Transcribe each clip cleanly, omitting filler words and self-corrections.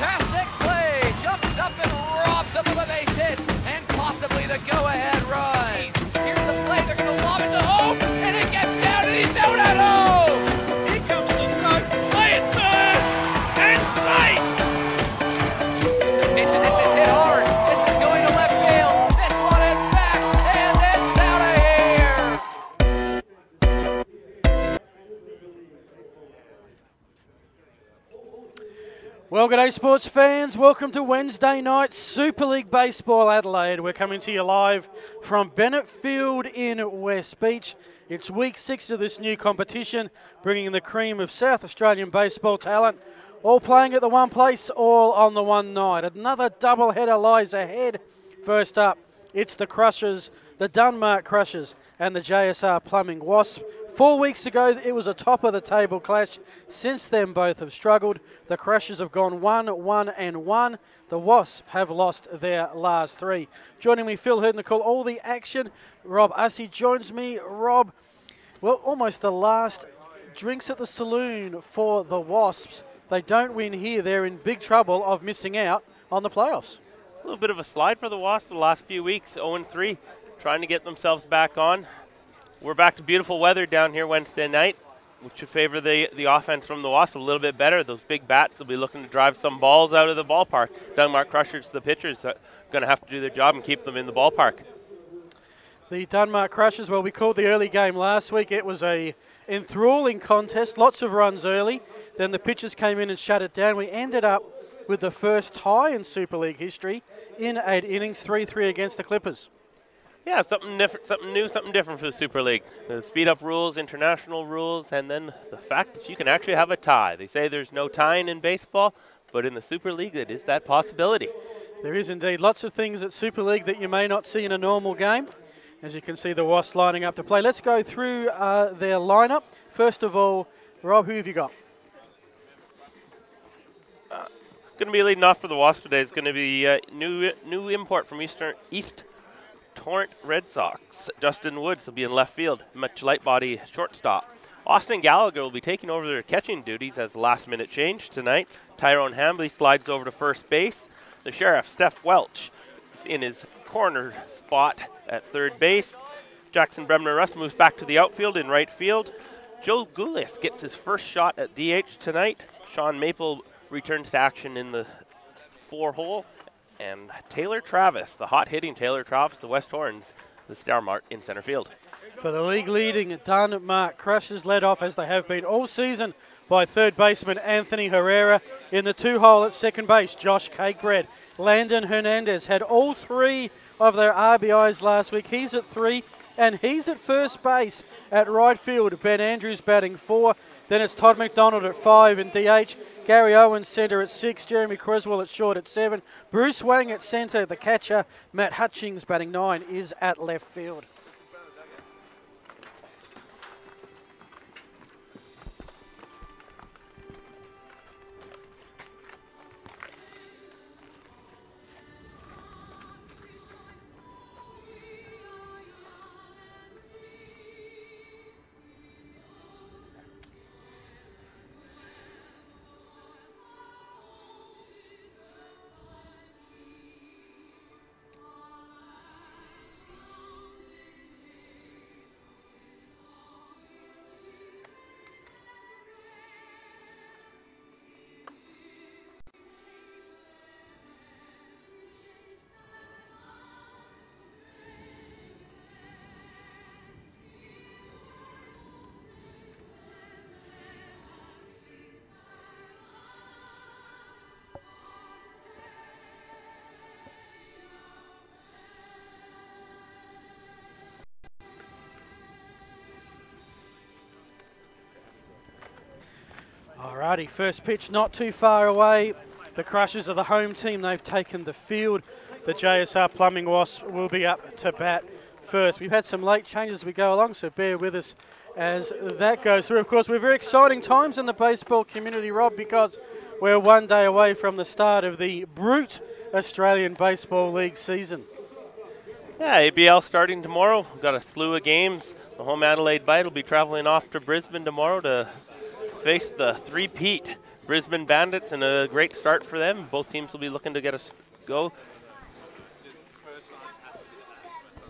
fantastic play. Jumps up and robs him of a base hit and possibly the go-ahead run. Here's the play. They're going to lob it to home, and it gets down, and he's out at home. Here comes the front. Play it third and sight. The pitch, and this is hit hard. This is going to left field. This one is back, and it's out of here. Well, g'day sports fans. Welcome to Wednesday night Super League Baseball Adelaide. We're coming to you live from Bennett Field in West Beach. It's week 6 of this new competition, bringing in the cream of South Australian baseball talent, all playing at the one place, all on the one night. Another doubleheader lies ahead. First up, it's the Crushers, the Dunmark Crushers, and the JSR Plumbing Wasps. 4 weeks ago, it was a top-of-the-table clash. Since then, both have struggled. The Crushers have gone 1-1-1. The Wasps have lost their last 3. Joining me, Phil Hurden to call all the action. Rob Ussey joins me. Rob, well, almost the last drinks at the saloon for the Wasps. They don't win here. They're in big trouble of missing out on the playoffs. A little bit of a slide for the Wasps the last few weeks, 0-3, trying to get themselves back on. We're back to beautiful weather down here Wednesday night, which should favor the offense from the Wasps a little bit better. Those big bats will be looking to drive some balls out of the ballpark. Dunmark Crushers, the pitchers, are going to have to do their job and keep them in the ballpark. The Dunmark Crushers, well, we called the early game last week. It was a enthralling contest, lots of runs early. Then the pitchers came in and shut it down. We ended up with the first tie in Super League history in 8 innings, 3-3 against the Clippers. Yeah, something different, something new, something different for the Super League. The speed-up rules, international rules, and then the fact that you can actually have a tie. They say there's no tying in baseball, but in the Super League, it is that possibility. There is indeed lots of things at Super League that you may not see in a normal game. As you can see, the Wasps lining up to play. Let's go through their lineup. First of all, Rob, who have you got? Going to be leading off for the Wasps today is going to be new import from East Torrent Red Sox. Justin Woods will be in left field, much light body shortstop. Austin Gallagher will be taking over their catching duties as a last-minute change tonight. Tyrone Hambley slides over to first base. The Sheriff, Steph Welch, is in his corner spot at third base. Jackson Bremner-Russ moves back to the outfield in right field. Joe Goulis gets his first shot at DH tonight. Sean Maple returns to action in the 4-hole. And Taylor Travis, the hot-hitting Taylor Travis, the West Horns, the star mark in center field. For the league-leading Dunmark Crushers, led off as they have been all season by third baseman Anthony Herrera. In the 2-hole at second base, Josh Cakebread. Landon Hernandez had all 3 of their RBIs last week. He's at 3, and he's at first base. At right field, Ben Andrews batting 4. Then it's Todd McDonald at 5 in DH. Gary Owens centre at 6. Jeremy Creswell at short at 7. Bruce Wang at centre. The catcher, Matt Hutchings, batting 9, is at left field. Alrighty, first pitch not too far away. The Crushers are the home team. They've taken the field. The JSR Plumbing Wasps will be up to bat first. We've had some late changes as we go along, so bear with us as that goes through. Of course, we're very exciting times in the baseball community, Rob, because we're one day away from the start of the Brute Australian Baseball League season. Yeah, ABL starting tomorrow. We've got a slew of games. The home Adelaide Bite will be traveling off to Brisbane tomorrow to face the three-peat Brisbane Bandits, and a great start for them. Both teams will be looking to get us go.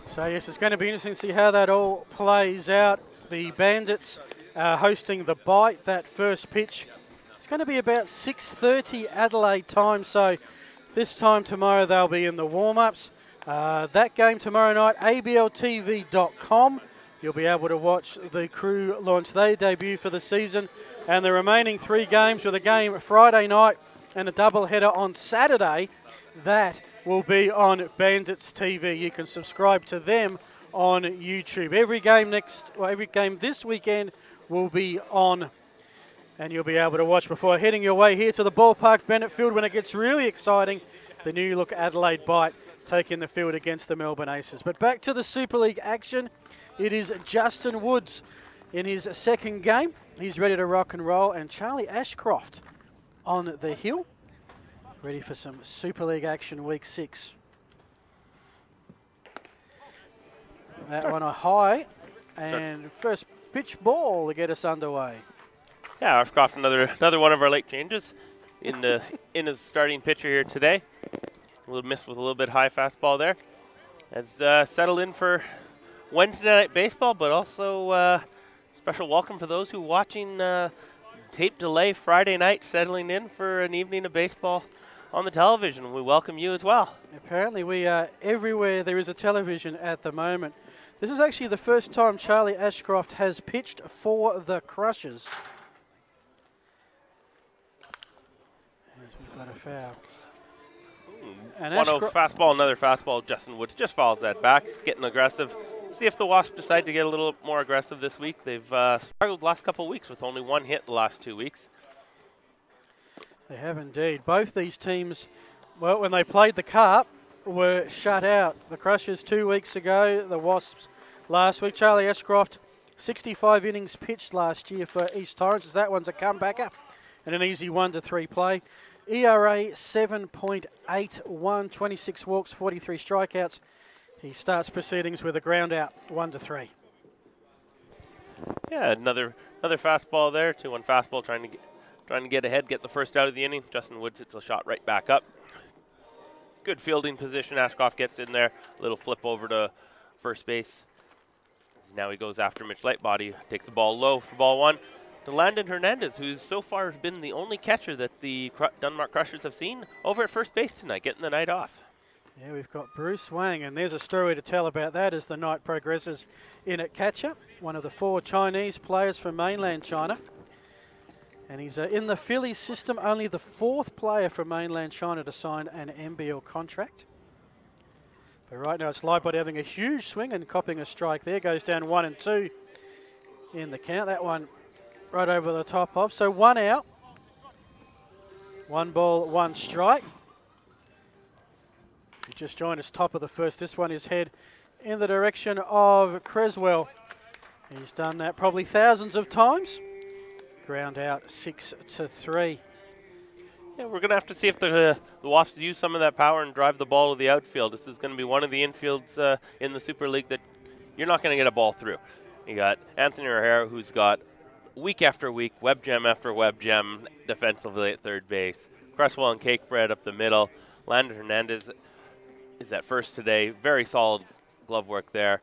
So yes, it's going to be interesting to see how that all plays out. The Bandits hosting the Bite. That first pitch, it's going to be about 6:30 Adelaide time. So this time tomorrow they'll be in the warm-ups. That game tomorrow night, abltv.com. You'll be able to watch the crew launch their debut for the season. And the remaining 3 games with a game Friday night and a doubleheader on Saturday, that will be on Bandits TV. You can subscribe to them on YouTube. Every game this weekend will be on, and you'll be able to watch before heading your way here to the ballpark, Bennett Field, when it gets really exciting. The new look Adelaide Bite taking the field against the Melbourne Aces. But back to the Super League action. It is Justin Woods in his second game. He's ready to rock and roll, and Charlie Ashcroft on the hill, ready for some Super League action week 6. That one a high, and first pitch ball to get us underway. Yeah, Ashcroft, another one of our late changes in his starting pitcher here today. A little miss with a little bit high fastball there. Has settled in for Wednesday night baseball, but also special welcome for those who are watching tape delay Friday night, settling in for an evening of baseball on the television. We welcome you as well. Apparently we are everywhere there is a television at the moment. This is actually the first time Charlie Ashcroft has pitched for the Crushers. As we've got a foul. And 1-0 fastball, another fastball. Justin Woods just follows that back, getting aggressive. See if the Wasps decide to get a little more aggressive this week. They've struggled the last couple of weeks with only 1 hit the last 2 weeks. They have indeed. Both these teams, well, when they played the Carp, were shut out. The Crushers 2 weeks ago, the Wasps last week. Charlie Ashcroft, 65 innings pitched last year for East Torrens. That one's a comebacker and an easy 1-3 play. ERA 7.81, 26 walks, 43 strikeouts. He starts proceedings with a ground out, 1-3. Yeah, another fastball there. 2-1 fastball, trying to get ahead, get the first out of the inning. Justin Woods hits a shot right back up. Good fielding position. Ashcroft gets in there. A little flip over to first base. Now he goes after Mitch Lightbody. Takes the ball low for ball 1 to Landon Hernandez, who's so far been the only catcher that the Dunmark Crushers have seen over at first base tonight, getting the night off. Yeah, we've got Bruce Wang, and there's a story to tell about that as the night progresses in at catcher. One of the 4 Chinese players from mainland China. And he's in the Phillies system, only the 4th player from mainland China to sign an NBL contract. But right now it's Lightbody having a huge swing and copping a strike there. Goes down 1-2 in the count. That one right over the top of. So 1 out. 1 ball, 1 strike. He just joined us top of the first. This one is head in the direction of Creswell. He's done that probably thousands of times. Ground out 6-3. Yeah, we're going to have to see if the Wasps use some of that power and drive the ball to the outfield. This is going to be one of the infields in the Super League that you're not going to get a ball through. You got Anthony O'Hara, who's got week after week, web gem after web gem defensively at third base. Cresswell and Cakebread up the middle. Landon Hernandez is at first today. Very solid glove work there.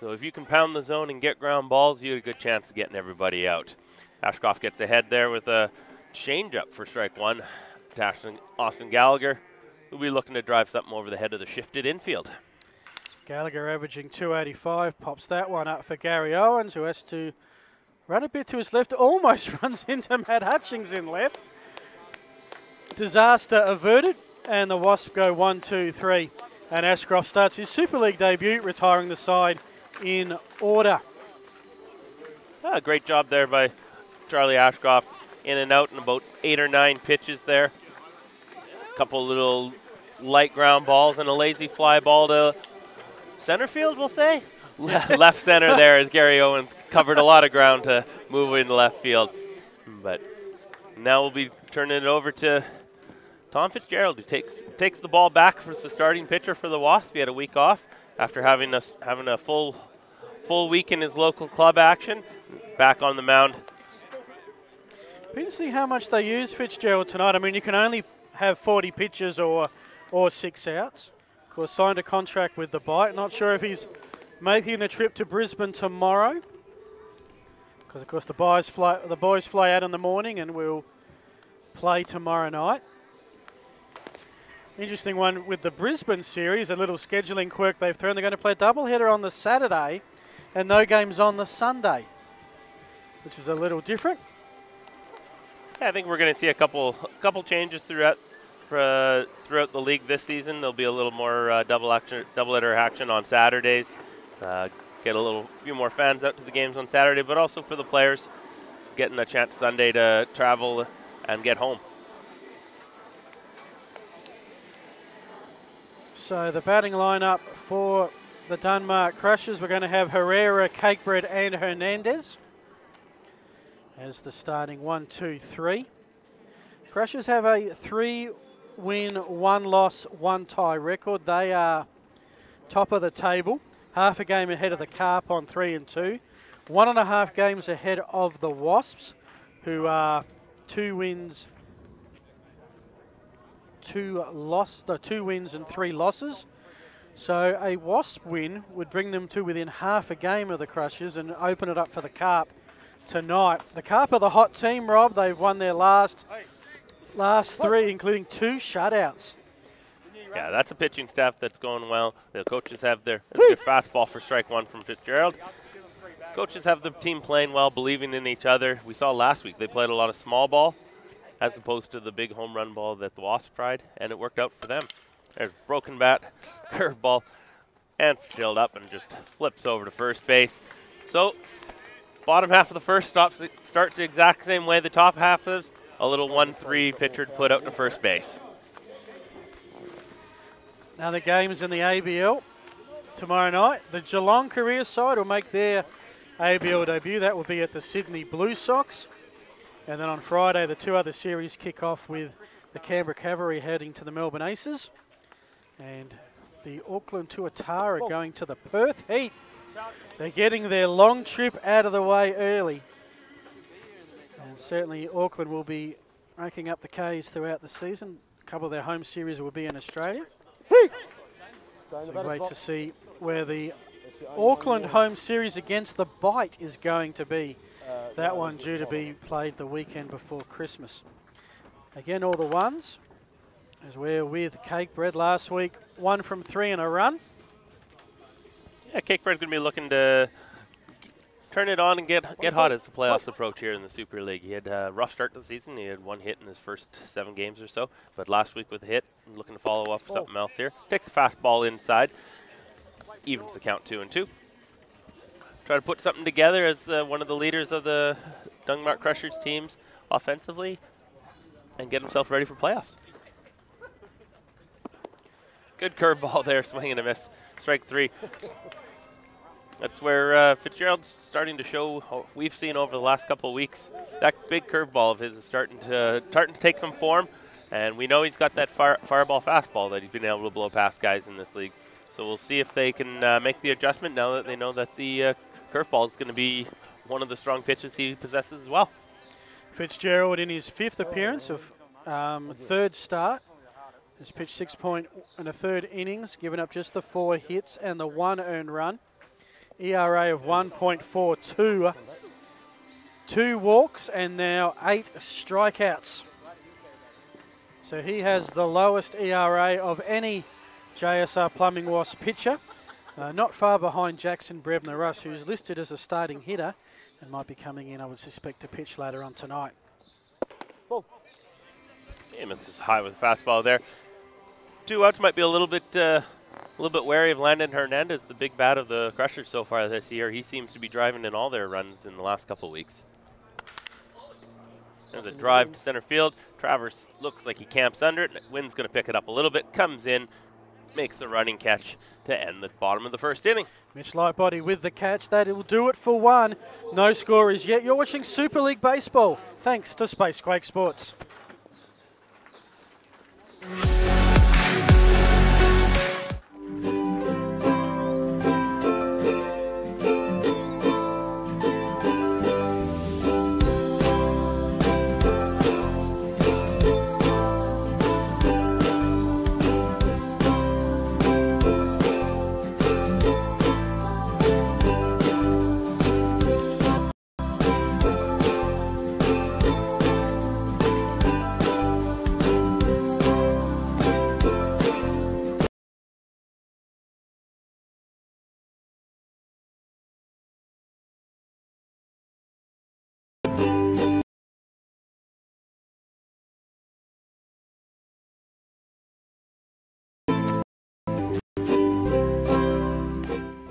So if you can pound the zone and get ground balls, you have a good chance of getting everybody out. Ashcroft gets ahead there with a changeup for strike 1 to Austin Gallagher, who'll be looking to drive something over the head of the shifted infield. Gallagher averaging 285, pops that one up for Gary Owens, who has to run a bit to his left, almost runs into Matt Hutchings in left. Disaster averted, and the Wasps go 1-2-3. And Ashcroft starts his Super League debut, retiring the side in order. Great job there by Charlie Ashcroft. In and out in about 8 or 9 pitches there. A couple little light ground balls and a lazy fly ball to center field, we'll say. Left center there as Gary Owens covered a lot of ground to move into left field. But now we'll be turning it over to Tom Fitzgerald, who takes the ball back for the starting pitcher for the Wasps. He had a week off after having a full week in his local club action. Back on the mound. Be to see how much they use Fitzgerald tonight. I mean, you can only have 40 pitches or 6 outs. Of course, signed a contract with the Bite. Not sure if he's making the trip to Brisbane tomorrow, because of course the boys fly out in the morning and we'll play tomorrow night. Interesting one with the Brisbane series, a little scheduling quirk they've thrown. They're going to play a doubleheader on the Saturday and no games on the Sunday, which is a little different. Yeah, I think we're going to see a couple changes throughout the league this season. There'll be a little more doubleheader action on Saturdays. Get a few more fans out to the games on Saturday, but also for the players, getting a chance Sunday to travel and get home. So the batting lineup for the Denmark Crushers, we're going to have Herrera, Cakebread and Hernandez as the starting 1, 2, 3. Crushers have a 3-win, 1-loss, 1-tie record. They are top of the table, half a game ahead of the Carp on 3 and 2, 1.5 games ahead of the Wasps, who are 2 wins and 3 losses. So a Wasp win would bring them to within half a game of the Crushers and open it up for the Carp tonight. The Carp are the hot team, Rob. They've won their last 3, including 2 shutouts. Yeah, that's a pitching staff that's going well. The coaches have there's a good fastball for strike 1 from Fitzgerald. Coaches have the team playing well, believing in each other. We saw last week they played a lot of small ball as opposed to the big home run ball that the Wasps tried, and it worked out for them. There's broken bat, curveball, and filled up and just flips over to first base. So, bottom half of the first starts the exact same way the top half is. A little 1-3 pitcher to put out to first base. Now the games in the ABL tomorrow night. The Geelong Career side will make their ABL debut. That will be at the Sydney Blue Sox. And then on Friday, the 2 other series kick off with the Canberra Cavalry heading to the Melbourne Aces. And the Auckland Tuatara going to the Perth Heat. They're getting their long trip out of the way early. And certainly Auckland will be ranking up the Ks throughout the season. A couple of their home series will be in Australia. So we wait to see where the Auckland home series against the Bite is going to be. That one due to be played the weekend before Christmas. Again, all the ones, as we're with Cakebread last week, 1 from 3 and a run. Yeah, Cakebread's going to be looking to turn it on and get hot as the playoffs approach here in the Super League. He had a rough start to the season. He had 1 hit in his first 7 games or so, but last week with a hit, looking to follow up with something else here. Takes a fastball inside, evens the count 2-2. Try to put something together as one of the leaders of the Denmark Crushers teams offensively and get himself ready for playoffs. Good curveball there, swing and a miss. Strike 3. That's where Fitzgerald's starting to show what we've seen over the last couple of weeks. That big curveball of his is starting to take some form, and we know he's got that fireball fastball that he's been able to blow past guys in this league. So we'll see if they can make the adjustment now that they know that the curveball is going to be one of the strong pitches he possesses as well. Fitzgerald in his 5th appearance of 3rd start has pitched 6 1/3 innings, given up just the 4 hits and the 1 earned run. ERA of 1.42, 2 walks and now 8 strikeouts. So he has the lowest ERA of any JSR Plumbing Wasp pitcher. Not far behind Jackson Brebner-Russ, who's listed as a starting hitter and might be coming in, I would suspect, to pitch later on tonight. He misses high with a fastball there. 2 outs, might be a little bit wary of Landon Hernandez, the big bat of the Crushers so far this year. He seems to be driving in all their runs in the last couple of weeks. There's a drive to center field. Travers looks like he camps under it. Wynn's going to pick it up a little bit, comes in, makes a running catch to end the bottom of the 1st inning. Mitch Lightbody with the catch. That will do it for 1. No score is yet. You're watching Super League Baseball, thanks to Spacequake Sports.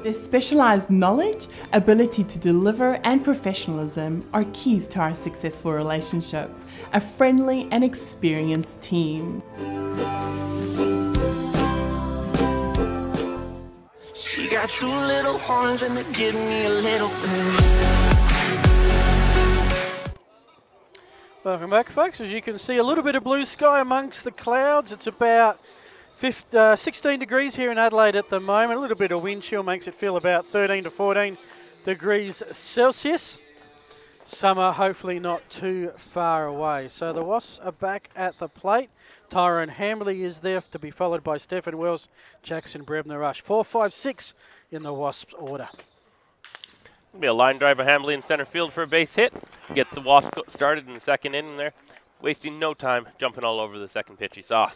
Their specialised knowledge, ability to deliver and professionalism are keys to our successful relationship. A friendly and experienced team. She got two little horns and they give me a little bit. Welcome back, folks. As you can see, a little bit of blue sky amongst the clouds. It's about 16 degrees here in Adelaide at the moment. A little bit of wind chill makes it feel about 13 to 14 degrees Celsius. Summer hopefully not too far away. So the Wasps are back at the plate. Tyrone Hamley is there to be followed by Stephen Wells, Jackson Brebner Rush. 4, 5, 6 in the Wasps order. Be a line drive by Hamley in center field for a base hit. Get the Wasps started in the second inning there. Wasting no time jumping all over the second pitch he saw.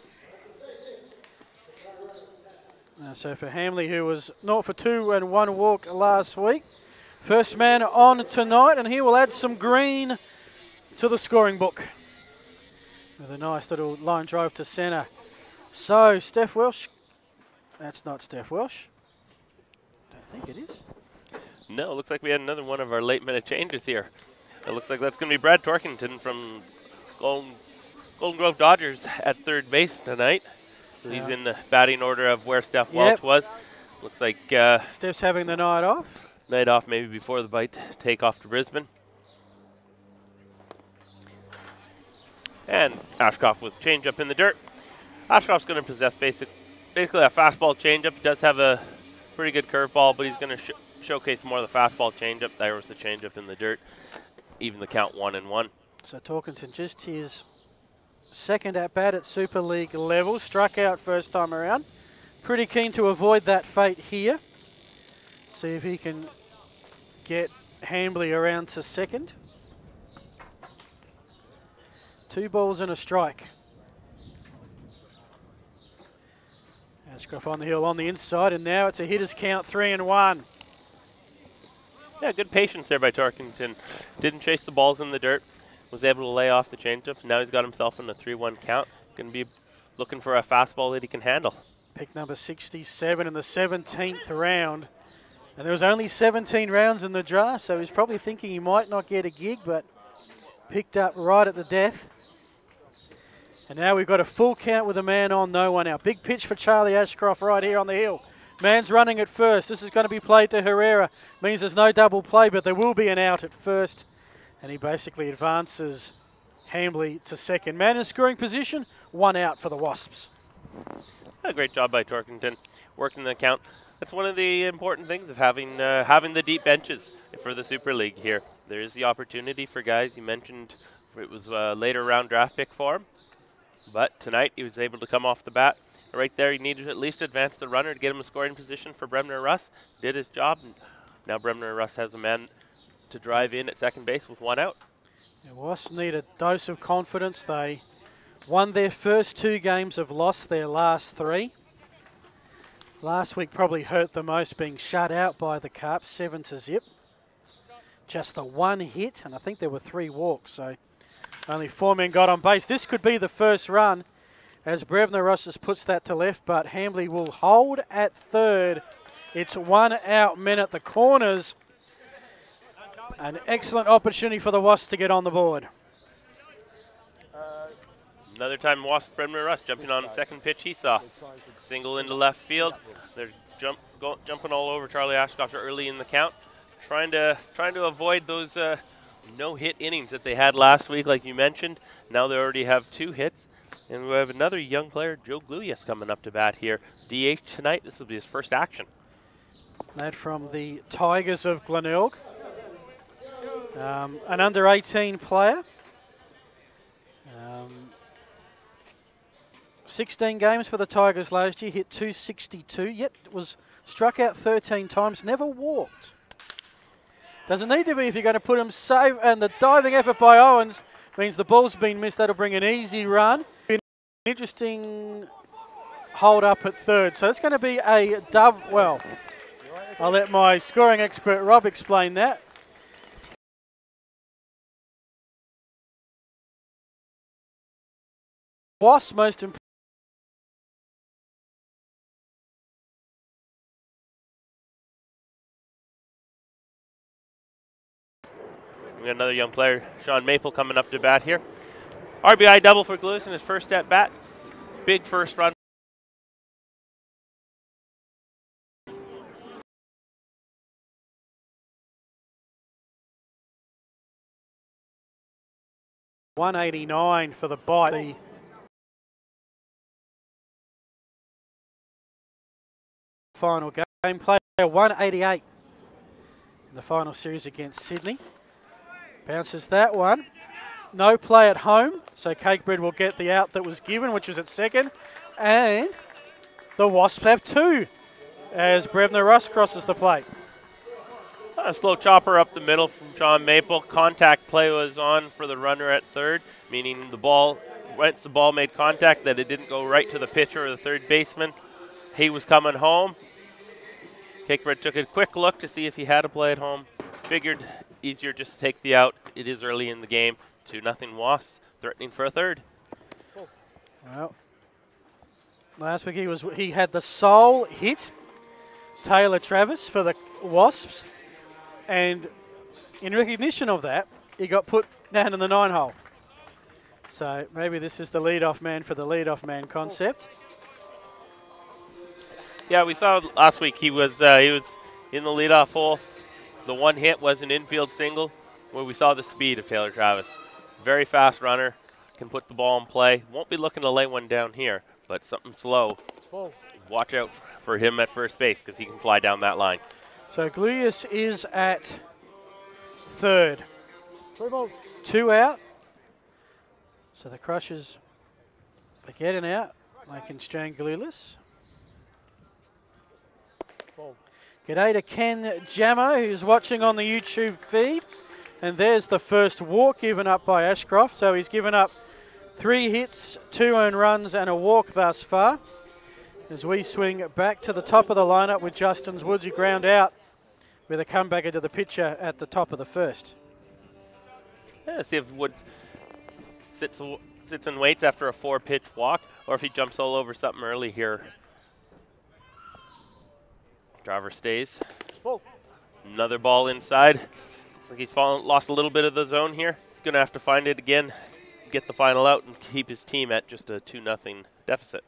So for Hamley, who was 0 for 2 and 1 walk last week, first man on tonight, and he will add some green to the scoring book with a nice little line drive to centre. So Steph Welsh, that's not Steph Welsh. I don't think it is. No, it looks like we had another one of our late minute changes here. It looks like that's going to be Brad Torkington from Golden Grove Dodgers at third base tonight. He's in the batting order of where Steph Welch was. Looks like Steph's having the night off. Night off maybe before the bite take off to Brisbane. And Ashcroft with changeup in the dirt. Ashcroft's going to possess basically a fastball changeup. He does have a pretty good curveball, but he's going to showcase more of the fastball changeup. There was the changeup in the dirt. Even the count 1-1. So Torkington just his second at bat at Super League level. Struck out first time around. Pretty keen to avoid that fate here. See if he can get Hamley around to second. 2 balls and a strike. Ashcroft on the hill on the inside, and now it's a hitter's count, 3-1. Yeah, good patience there by Torkington. Didn't chase the balls in the dirt. Was able to lay off the changeup. Now he's got himself in a 3-1 count. Going to be looking for a fastball that he can handle. Pick number 67 in the 17th round. And there was only 17 rounds in the draft, so he's probably thinking he might not get a gig, but picked up right at the death. And now we've got a full count with a man on, no one out. Big pitch for Charlie Ashcroft right here on the hill. Man's running at first. This is going to be played to Herrera. Means there's no double play, but there will be an out at first. And he basically advances Hamley to second. Man in scoring position, 1 out for the Wasps. A great job by Torkington, working the count. That's one of the important things of having the deep benches for the Super League here. There is the opportunity for guys. You mentioned it was a later round draft pick for him. But tonight he was able to come off the bat. Right there, he needed to at least advance the runner to get him a scoring position for Brebner Russ. Did his job. And now Brebner Russ has a man to drive in at second base with 1 out. The Wasps need a dose of confidence. They won their first 2 games, have lost their last 3. Last week probably hurt the most, being shut out by the Carps, 7-0. Just the 1 hit, and I think there were 3 walks, so only 4 men got on base. This could be the first run as Brebner Russ puts that to left, but Hamley will hold at third. It's 1 out, men at the corners. An excellent opportunity for the Wasps to get on the board. Another time Wasp Brebner Russ jumping on second pitch he saw. Single into left field. They're jumping all over Charlie Ashcroft early in the count. Trying to avoid those no-hit innings that they had last week, like you mentioned. Now they already have 2 hits. And we have another young player, Joe Gluyas, coming up to bat here. DH tonight. This will be his first action. That from the Tigers of Glenelg. An under-18 player. 16 games for the Tigers last year, hit .262, yet was struck out 13 times, never walked. Doesn't need to be if you're going to put him safe, and the diving effort by Owens means the ball's been missed. That'll bring an easy run. An interesting hold up at third. So it's going to be a dub. Well, I'll let my scoring expert Rob explain that. Wasps most important. We got another young player, Sean Maple, coming up to bat here. RBI double for Glewis in his first at bat. Big first run. $189 for the bite. The final game, player 188 in the final series against Sydney. Bounces that one. No play at home, so Cakebread will get the out that was given, which was at second. And the Wasps have two as Brebner Russ crosses the plate. A slow chopper up the middle from Sean Maple. Contact play was on for the runner at third, meaning the ball, once the ball made contact, that it didn't go right to the pitcher or the third baseman. He was coming home. Cakebread took a quick look to see if he had a play at home. Figured easier just to take the out. It is early in the game. 2-0 Wasps, threatening for a third. Well, last week he had the sole hit, Taylor Travis, for the Wasps. And in recognition of that, he got put down in the 9-hole. So maybe this is the leadoff man for the leadoff man concept. Yeah, we saw last week he was in the leadoff hole. The one hit was an infield single where we saw the speed of Taylor Travis. Very fast runner, can put the ball in play. Won't be looking to lay one down here, but something slow. Watch out for him at first base because he can fly down that line. So Gluyas is at third. 2 out. So the Crushers are getting out. They can strain Gluyas. G'day to Ken Jammo, who's watching on the YouTube feed. And there's the first walk given up by Ashcroft. So he's given up 3 hits, 2 earned runs and a walk thus far. As we swing back to the top of the lineup with Justin's Woods, who ground out with a comebacker to the pitcher at the top of the first. Yeah, see if Woods sits and waits after a 4-pitch walk, or if he jumps all over something early here. Driver stays. Another ball inside. Looks like he's lost a little bit of the zone here. Going to have to find it again, get the final out, and keep his team at just a 2-0 deficit.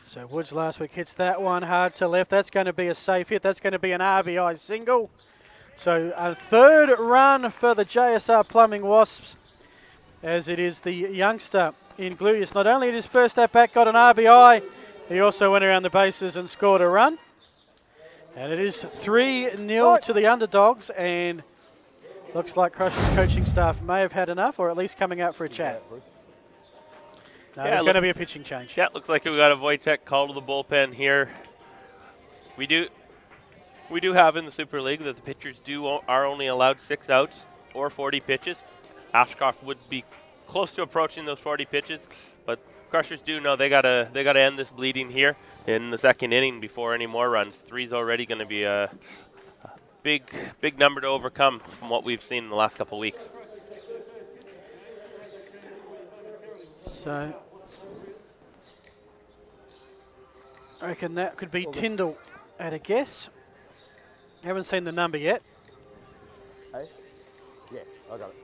So Woods last week hits that one hard to left. That's going to be a safe hit. That's going to be an RBI single. So a third run for the JSR Plumbing Wasps, as it is the youngster in Gluyas. Not only in his first at-bat got an RBI, he also went around the bases and scored a run. And it is 3-0 to the underdogs, and looks like Crushers coaching staff may have had enough, or at least coming out for a chat. No, yeah, there's going to be a pitching change. Yeah, looks like we got a Wojtek call to the bullpen here. We do have in the Super League that the pitchers are only allowed 6 outs or 40 pitches. Ashcroft would be close to approaching those 40 pitches, but Crushers do know they gotta end this bleeding here in the second inning before any more runs. 3's already going to be a big number to overcome from what we've seen in the last couple of weeks. So I reckon that could be Tyndall at a guess. Haven't seen the number yet. Hey? Yeah, I got it.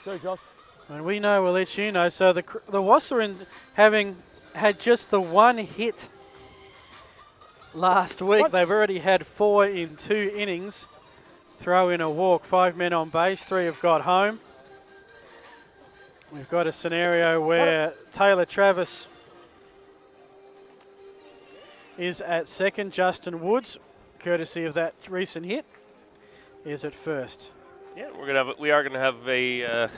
Sorry, Josh. And we know, we'll let you know. So the Wasps are having had just the 1 hit last week. What? They've already had 4 in 2 innings. Throw in a walk, 5 men on base, 3 have got home. We've got a scenario where Taylor Travis is at second. Justin Woods, courtesy of that recent hit, is at first. Yeah, we are gonna have a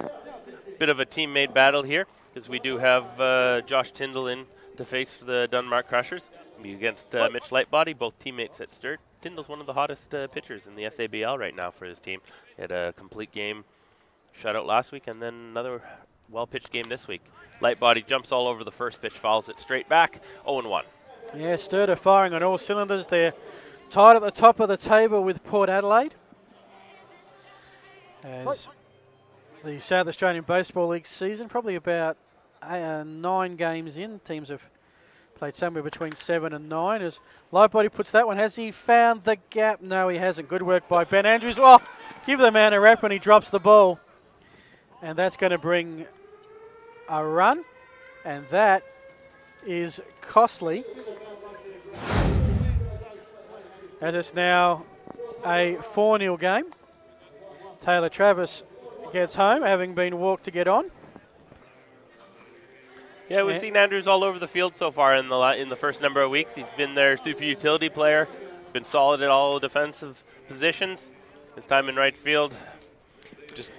bit of a teammate battle here, because we do have Josh Tyndall in to face the Dunmark Crushers. Be against Mitch Lightbody, both teammates at Sturt. Tyndall's one of the hottest pitchers in the SABL right now for his team. He had a complete game shutout last week, and then another well-pitched game this week. Lightbody jumps all over the first pitch, fouls it straight back, 0-1. Yeah, Sturt are firing on all cylinders. They're tied at the top of the table with Port Adelaide. As the South Australian Baseball League season, probably about 9 games in, teams have played somewhere between 7 and 9. As Lightbody puts that one, has he found the gap? No, he hasn't. Good work by Ben Andrews. Oh, give the man a rap when he drops the ball. And that's going to bring a run, and that is costly. As it's now a 4-0 game. Taylor Travis gets home, having been walked to get on. Yeah, we've seen Andrews all over the field so far in the first number of weeks. He's been their super utility player, been solid at all defensive positions. His time in right field just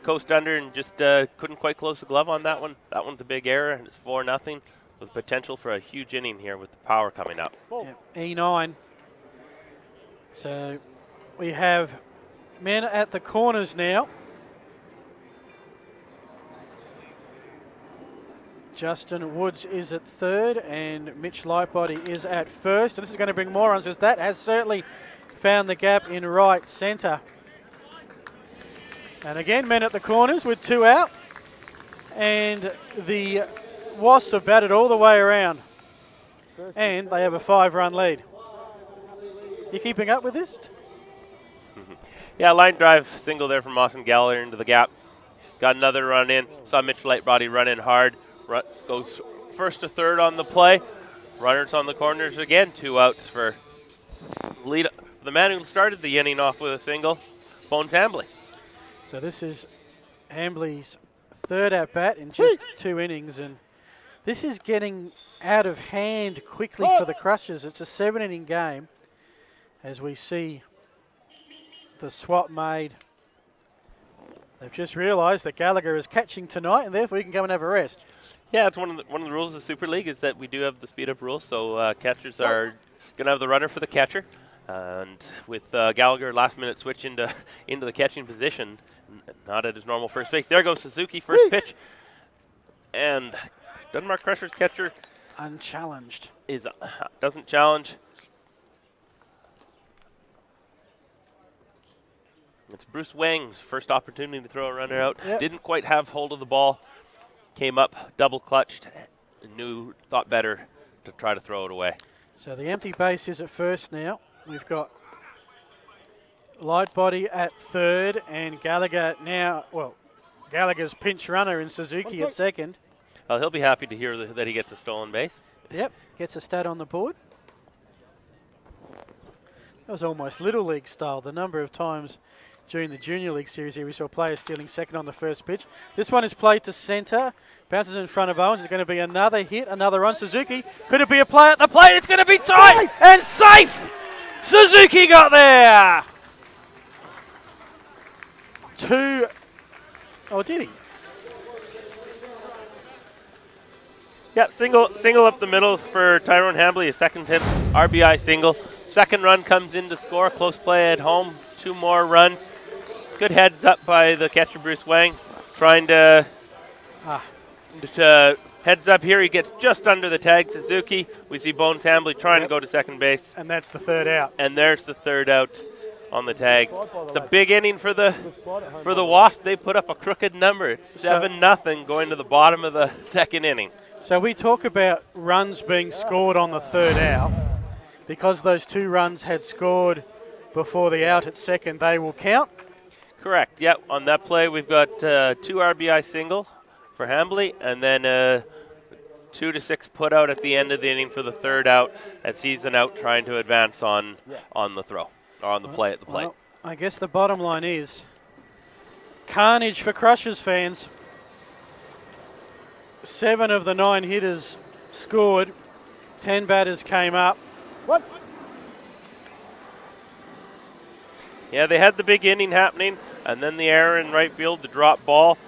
coast under, and just couldn't quite close the glove on that one. That one's a big error, and it's 4-0 with potential for a huge inning here with the power coming up. Yep, E9. So we have men at the corners now. Justin Woods is at third and Mitch Lightbody is at first. And this is going to bring more runs, as that has certainly found the gap in right centre. And again, men at the corners with 2 out. And the Wasps have batted all the way around. And they have a 5-run lead. You keeping up with this? Yeah, line drive single there from Austin Gallagher into the gap. Got another run in. Saw Mitch Lightbody run in hard. Goes first to third on the play. Runners on the corners again. 2 outs for the man who started the inning off with a single, Bones Hambley. So this is Hambley's 3rd at-bat in just 2 innings. And this is getting out of hand quickly for the Crushers. It's a 7-inning game as we see the swap made. They've just realised that Gallagher is catching tonight, and therefore he can come and have a rest. Yeah, it's one of the rules of the Super League is that we do have the speed-up rule, so catchers are going to have the runner for the catcher. And with Gallagher last-minute switch into the catching position, not at his normal first base. There goes Suzuki, first pitch. And Denmark Crushers catcher unchallenged. Doesn't challenge. It's Bruce Wang's first opportunity to throw a runner out. Yep. Didn't quite have hold of the ball. Came up, double clutched, thought better to try to throw it away. So the empty base is at first now. We've got Lightbody at third and Gallagher now, Gallagher's pinch runner in Suzuki at second. Well, he'll be happy to hear that he gets a stolen base. Yep, gets a stat on the board. That was almost Little League style, the number of times during the Junior League Series here we saw players stealing second on the first pitch. This one is played to centre, bounces in front of Owens. It's going to be another hit, another run. Suzuki, could it be a play at the plate? It's going to be tight and safe! Suzuki got there! 2, oh did he? Yeah, single up the middle for Tyrone Hambley, a second hit, RBI single. Second run comes in to score, close play at home, 2 more runs. Good heads up by the catcher, Bruce Wang, trying to heads up here. He gets just under the tag, Suzuki. We see Bones Hambley trying to go to second base. And that's the 3rd out. And there's the 3rd out on the tag. It's a big inning for the Wasps. They put up a crooked number. It's 7-0 going to the bottom of the 2nd inning. So we talk about runs being scored on the 3rd out. Because those 2 runs had scored before the out at second, they will count? Correct. Yep. On that play, we've got 2 RBI single for Hambley, and then 2 to 6 put out at the end of the inning for the 3rd out, as he's an out trying to advance on the throw, or on the play at the plate. Well, I guess the bottom line is carnage for Crushers fans. 7 of the 9 hitters scored, 10 batters came up. What? Yeah, they had the big inning happening, and then the error in right field, the drop ball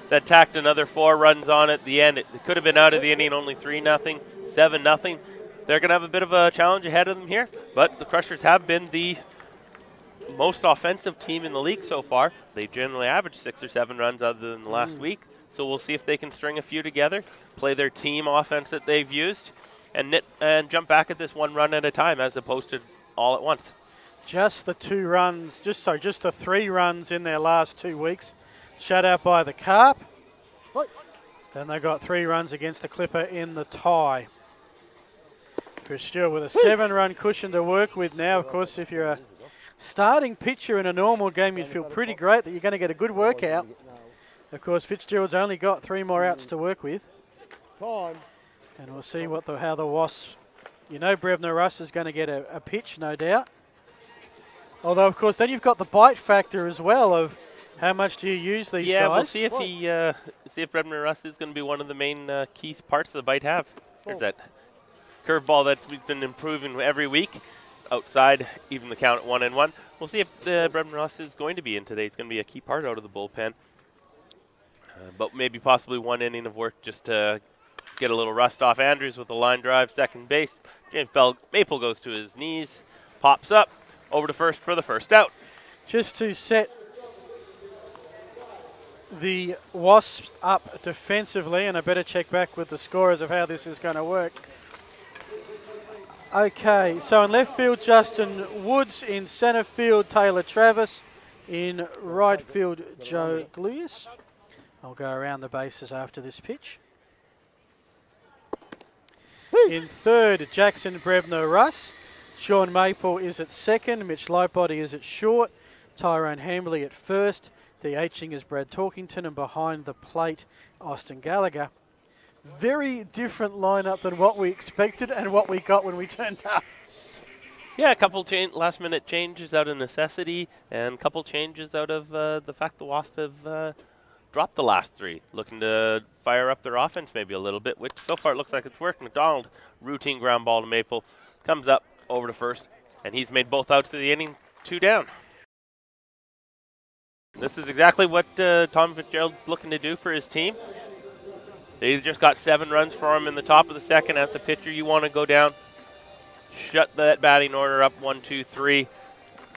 that tacked another 4 runs on at the end. It could have been out of the inning, only 3-0, 7-0. They're going to have a bit of a challenge ahead of them here, but the Crushers have been the most offensive team in the league so far. They generally average 6 or 7 runs other than the last week, so we'll see if they can string a few together, play their team offense that they've used, and jump back at this 1 run at a time as opposed to all at once. Just the 2 runs, just the 3 runs in their last 2 weeks. Shut out by the Carp. Then they got 3 runs against the Clipper in the tie. Fitzgerald with a 7-run cushion to work with now. Of course, if you're a starting pitcher in a normal game, you'd feel pretty great that you're going to get a good workout. Of course, Fitzgerald's only got 3 more outs to work with. And we'll see how the Wasps, Brebner Russ is going to get a pitch, no doubt. Although, of course, then you've got the bite factor as well of how much do you use these guys. Yeah, we'll see if Brebner Russ is going to be one of the main key parts of the bite have. There's that curveball that we've been improving every week. Outside, even the count at 1-1. We'll see if Brebner Russ is going to be in today. It's going to be a key part out of the bullpen. But maybe possibly 1 inning of work just to get a little rust off. Andrews with a line drive, second base. James Maple goes to his knees, pops up, over to first for the first out. Just to set the Wasps up defensively, and I better check back with the scorers of how this is going to work. Okay, so in left field, Justin Woods. In centre field, Taylor Travis. In right field, Joe Glius. I'll go around the bases after this pitch. In third, Jackson Brebner Russ. Sean Maple is at second. Mitch Lightbody is at short. Tyrone Hambley at first. DHing is Brad Torkington, and behind the plate, Austin Gallagher. Very different lineup than what we expected and what we got when we turned up. Yeah, a couple last-minute changes out of necessity, and a couple changes out of the fact the Wasps have dropped the last 3, looking to fire up their offense maybe a little bit, which so far it looks like it's worked. McDonald, routine ground ball to Maple, comes up over to first, and he's made both outs of the inning, 2 down. This is exactly what Tom Fitzgerald's looking to do for his team. They just got 7 runs for him in the top of the second. As a pitcher, you want to go down, shut that batting order up 1, 2, 3,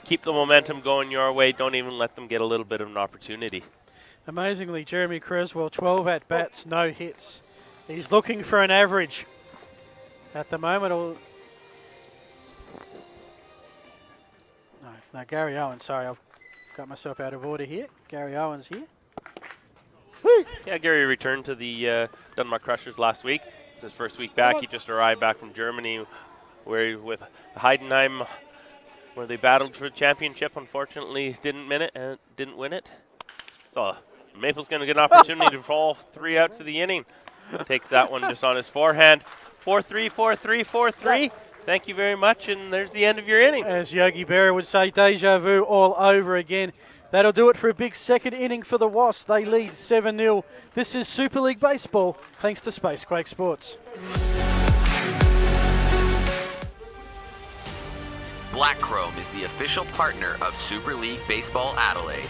keep the momentum going your way. Don't even let them get a little bit of an opportunity. Amazingly, Jeremy Creswell, 12 at-bats, no hits. He's looking for an average at the moment. No, Gary Owens, sorry, I've got myself out of order here. Gary Owens here. Yeah, Gary returned to the Denmark Crushers last week. It's his first week back. He just arrived back from Germany, where with Heidenheim, where they battled for the championship. Unfortunately, didn't win it. So Maple's going to get an opportunity to fall 3 outs of the inning. Takes that one just on his forehand. 4-3, 4-3, 4-3. Thank you very much, and there's the end of your inning. As Yogi Berra would say, deja vu all over again. That'll do it for a big second inning for the Wasps. They lead 7-0. This is Super League Baseball, thanks to Spacequake Sports. Black Chrome is the official partner of Super League Baseball Adelaide.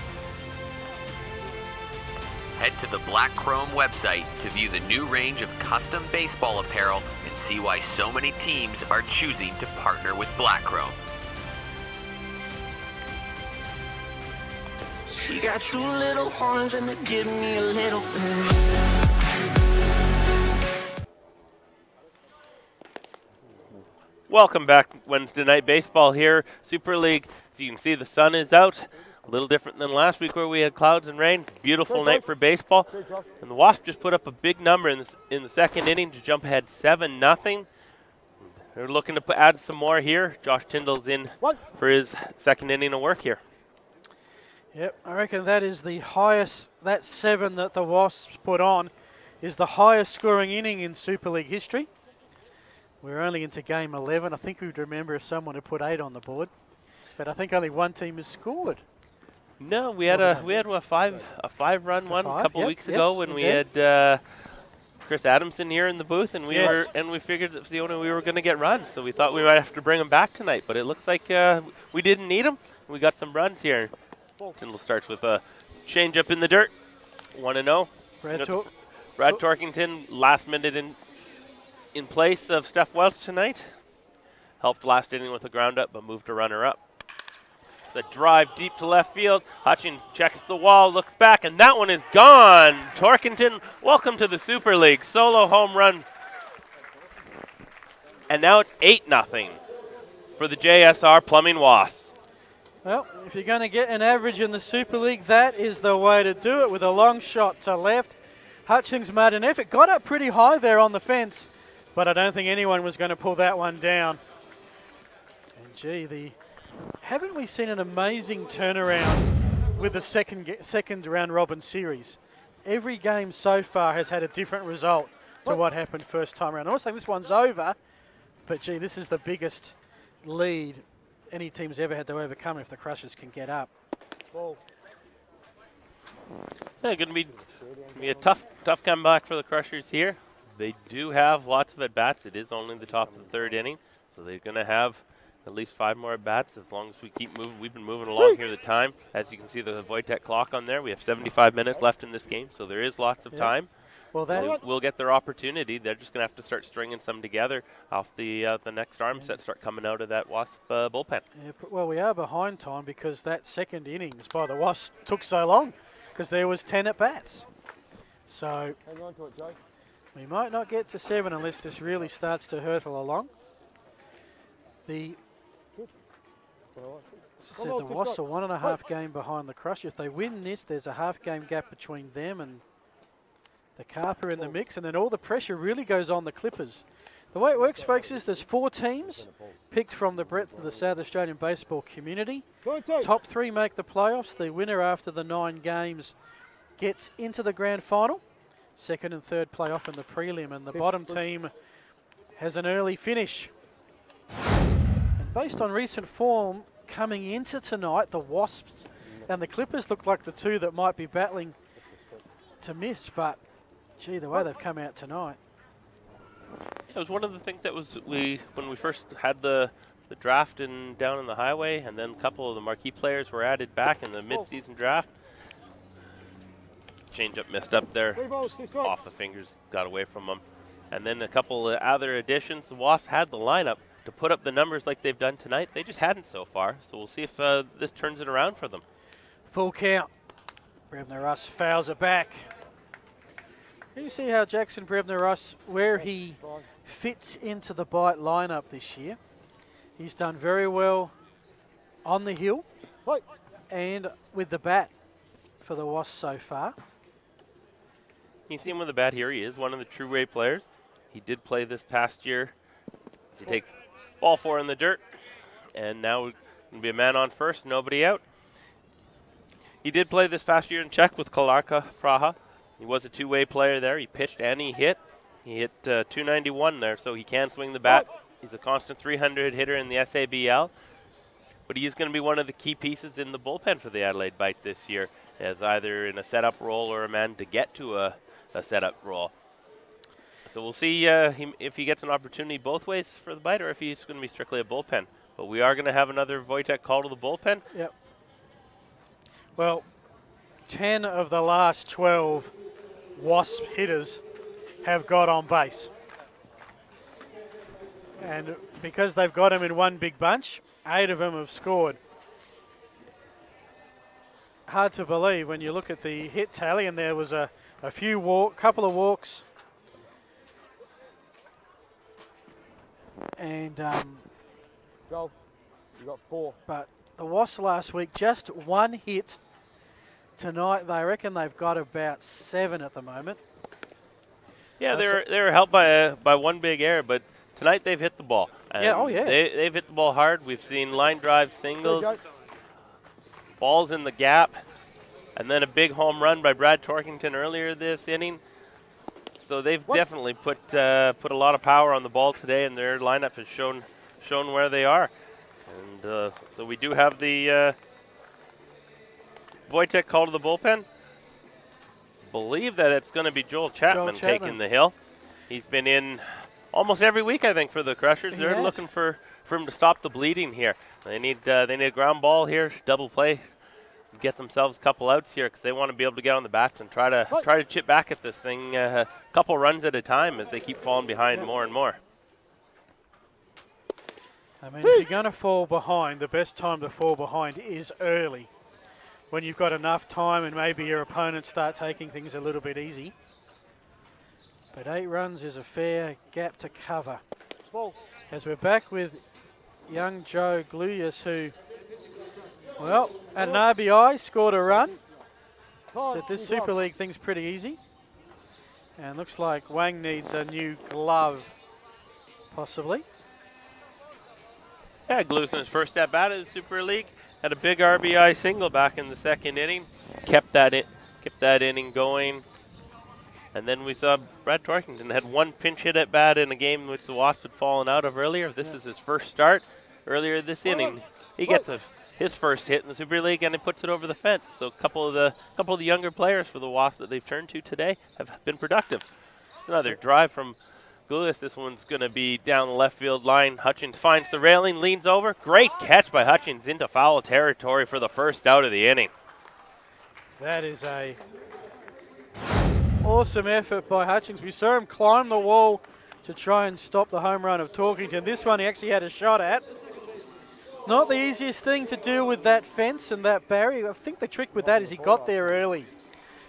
Head to the Black Chrome website to view the new range of custom baseball apparel and see why so many teams are choosing to partner with Black Chrome. She got 2 little horns and they give me a little bit. Welcome back, Wednesday Night Baseball here. Super League, as you can see, the sun is out. A little different than last week where we had clouds and rain. Beautiful night for baseball. And the Wasps just put up a big number in the second inning to jump ahead 7-0. They're looking to add some more here. Josh Tyndall's in for his second inning of work here. Yep, I reckon that is the highest, that 7 that the Wasps put on is the highest scoring inning in Super League history. We're only into game 11. I think we'd remember if someone had put 8 on the board. But I think only one team has scored. No, we had a 5-run one a couple weeks ago when we had Chris Adamson here in the booth, and we figured that the only we were going to get run, so we thought we might have to bring him back tonight. But it looks like we didn't need him. We got some runs here. Tyndall starts with a change up in the dirt, 1-0. Brad Torkington last minute in place of Steph Welch tonight. Helped last inning with a ground up, but moved a runner up. The drive deep to left field. Hutchins checks the wall, looks back, and that one is gone. Torkington, welcome to the Super League. Solo home run. And now it's 8-0 for the JSR Plumbing Wasps. Well, if you're going to get an average in the Super League, that is the way to do it with a long shot to left. Hutchings made an effort, got up pretty high there on the fence, but I don't think anyone was going to pull that one down. And gee, haven't we seen an amazing turnaround with the second round robin series? Every game so far has had a different result to what happened first time around. I'm not saying this one's over, but gee, this is the biggest lead any team's ever had to overcome if the Crushers can get up. Yeah, going to be a tough comeback for the Crushers here. They do have lots of at-bats. It is only the top of the third inning, so they're going to have at least 5 more at-bats as long as we keep moving. We've been moving along here the time. As you can see the Wojtek clock on there, we have 75 minutes left in this game, so there is lots of time. Well, that will get their opportunity. They're just going to have to start stringing some together off the next arms that start coming out of that Wasp bullpen. Yeah, well, we are behind time because that second innings by the Wasps took so long because there was 10 at-bats. So Hang on to it, Joe. we might not get to 7 unless this really starts to hurtle along. As I said, the Wasps are 1.5 game behind the Crush. If they win this, there's a half-game gap between them and the Carper in the mix, and then all the pressure really goes on the Clippers. The way it works, folks, is there's 4 teams picked from the breadth of the South Australian baseball community. Top 3 make the playoffs. The winner after the 9 games gets into the grand final. Second and third play off in the prelim, and the bottom team has an early finish. And based on recent form coming into tonight, the Wasps and the Clippers look like the 2 that might be battling to miss, but gee, the way they've come out tonight. It was one of the things that when we first had the draft down in the highway, and then a couple of the marquee players were added back in the mid-season draft. Change-up missed up there, off the fingers, got away from them. And then a couple of other additions. The Wasps had the lineup to put up the numbers like they've done tonight. They just hadn't so far, so we'll see if this turns it around for them. Full count. Brebner-Russ fouls it back. You see how Jackson Brebner-Russ, where he fits into the Bite lineup this year. He's done very well on the hill and with the bat for the Wasps so far. You see him with the bat here. He is one of the true way players. He did play this past year. He takes ball 4 in the dirt, and now going to be a man on first, nobody out. He did play this past year in Czech with Kolarka Praha. He was a 2-way player there. He pitched and he hit. He hit 291 there, so he can swing the bat. He's a constant 300 hitter in the SABL. But he is going to be one of the key pieces in the bullpen for the Adelaide Bite this year, as either in a setup role or a man to get to a setup role. So we'll see if he gets an opportunity both ways for the Bite, or if he's going to be strictly a bullpen. But we are going to have another Wojtek call to the bullpen. Yep. Well, 10 of the last 12 Wasp hitters have got on base. And because they've got them in one big bunch, 8 of them have scored. Hard to believe when you look at the hit tally, and there was a couple of walks. And Joel, you got 4. But the Wasps last week, just 1 hit. Tonight, they reckon they've got about 7 at the moment. Yeah, they were helped by one big error, but tonight they've hit the ball. And yeah, oh yeah. They've hit the ball hard. We've seen line drive singles, balls in the gap, and then a big home run by Brad Torkington earlier this inning. So they've definitely put a lot of power on the ball today, and their lineup has shown where they are. And so we do have the Wojtek call to the bullpen. Believe that it's going to be Joel Chapman taking the hill. He's been in almost every week, I think, for the Crushers. They're looking for him to stop the bleeding here. They need a ground ball here, double play, get themselves a couple outs here, because they want to be able to get on the bats and try to chip back at this thing a couple runs at a time as they keep falling behind more and more. I mean, if you're going to fall behind, the best time to fall behind is early, when you've got enough time and maybe your opponents start taking things a little bit easy. But 8 runs is a fair gap to cover. As we're back with young Joe Gluyas, who Well, at an RBI, scored a run. So this Super League thing's pretty easy. And looks like Wang needs a new glove, possibly. Yeah, Glues in his first at bat of the Super League had a big RBI single back in the second inning. Kept that inning going. And then we saw Brad Torkington had one pinch hit at bat in a game in which the Wasps had fallen out of earlier. This is his first start earlier this inning. He gets his first hit in the Super League and he puts it over the fence. So a couple of the younger players for the Wasps that they've turned to today have been productive. Another drive from Gluis. This one's going to be down the left field line. Hutchins finds the railing, leans over. Great catch by Hutchins into foul territory for the first out of the inning. That is a awesome effort by Hutchins. We saw him climb the wall to try and stop the home run of Torkington. This one he actually had a shot at. Not the easiest thing to do with that fence and that barrier. I think the trick with that is he got there early.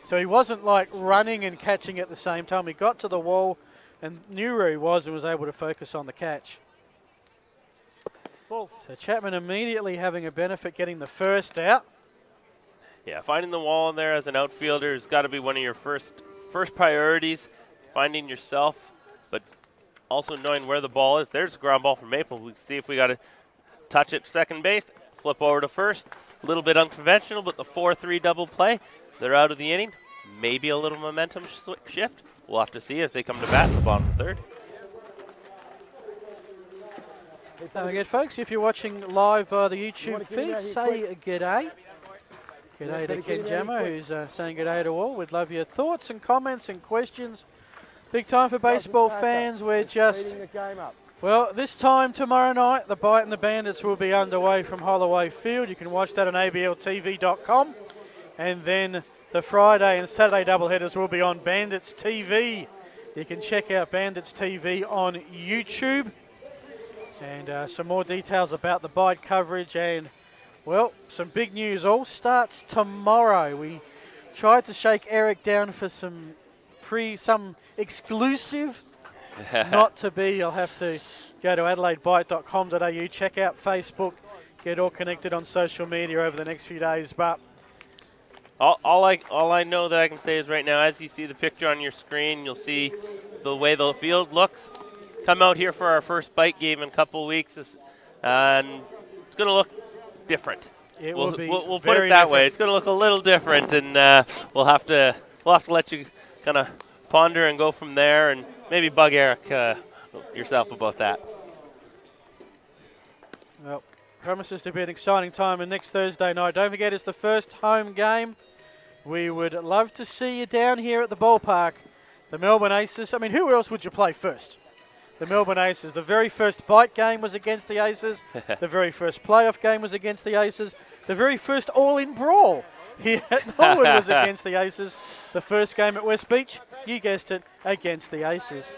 So he wasn't like running and catching at the same time. He got to the wall and knew where he was and was able to focus on the catch. So Chapman immediately having a benefit getting the first out. Yeah, finding the wall in there as an outfielder has got to be one of your first priorities. Finding yourself, but also knowing where the ball is. There's a ground ball from Maple. We see if we got to touch it second base, flip over to first. A little bit unconventional, but the 4-3 double play. They're out of the inning. Maybe a little momentum shift. We'll have to see as they come to bat in the bottom of the third. Don't forget, folks, if you're watching live via the YouTube feed, say g'day. G'day to Ken Jammer, who's saying g'day to all. We'd love your thoughts and comments and questions. Big time for baseball fans. We're just, well, this time tomorrow night, the Bite and the Bandits will be underway from Holloway Field. You can watch that on abltv.com. And then the Friday and Saturday doubleheaders will be on Bandits TV. You can check out Bandits TV on YouTube. And some more details about the Bite coverage and, well, some big news. All starts tomorrow. We tried to shake Eric down for some exclusive. Not to be. You'll have to go to adelaidebite.com.au, check out Facebook, get all connected on social media over the next few days. But all I know that I can say is right now, as you see the picture on your screen, you'll see the way the field looks. Come out here for our first Bite game in a couple of weeks, and it's going to look different. We'll put it that way. It's going to look a little different, and we'll have to let you kind of ponder and go from there, and maybe bug Eric yourself about that. Well, promises to be an exciting time, and next Thursday night, don't forget, it's the first home game. We would love to see you down here at the ballpark. The Melbourne Aces. I mean, who else would you play first? The Melbourne Aces. The very first Bite game was against the Aces. The very first playoff game was against the Aces. The very first all-in brawl here at Norwood was against the Aces. The first game at West Beach, you guessed it, against the Aces.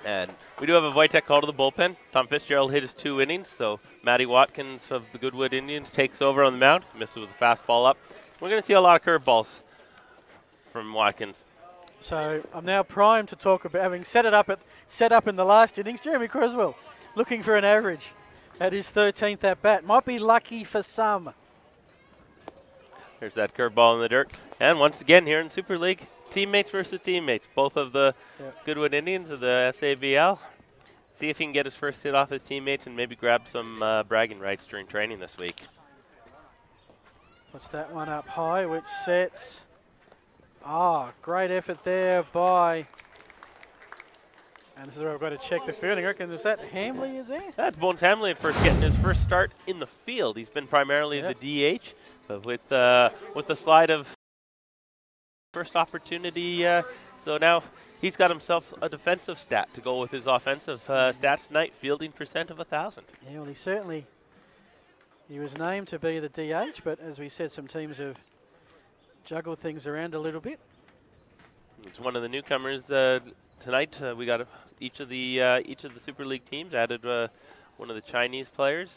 And we do have a Vitek call to the bullpen. Tom Fitzgerald hit his 2 innings, so Matty Watkins of the Goodwood Indians takes over on the mound. Misses with a fastball up. We're going to see a lot of curveballs from Watkins. So I'm now primed to talk about, having set up in the last innings, Jeremy Creswell looking for an average at his 13th at bat. Might be lucky for some. There's that curveball in the dirt. And once again here in Super League, teammates versus teammates. Both of the Goodwood Indians of the SABL. See if he can get his first hit off his teammates and maybe grab some bragging rights during training this week. Puts that one up high, which sets. Great effort there by, and this is where I've got to check the fielding. I reckon, is that Hamley is there? That's Bones Hamley first getting his first start in the field. He's been primarily the DH, but with the slide of first opportunity, so now he's got himself a defensive stat to go with his offensive stats tonight, fielding percent of 1,000. Yeah, well, he was named to be the DH, but as we said, some teams have juggle things around a little bit. It's one of the newcomers tonight. We got each of the Super League teams added one of the Chinese players.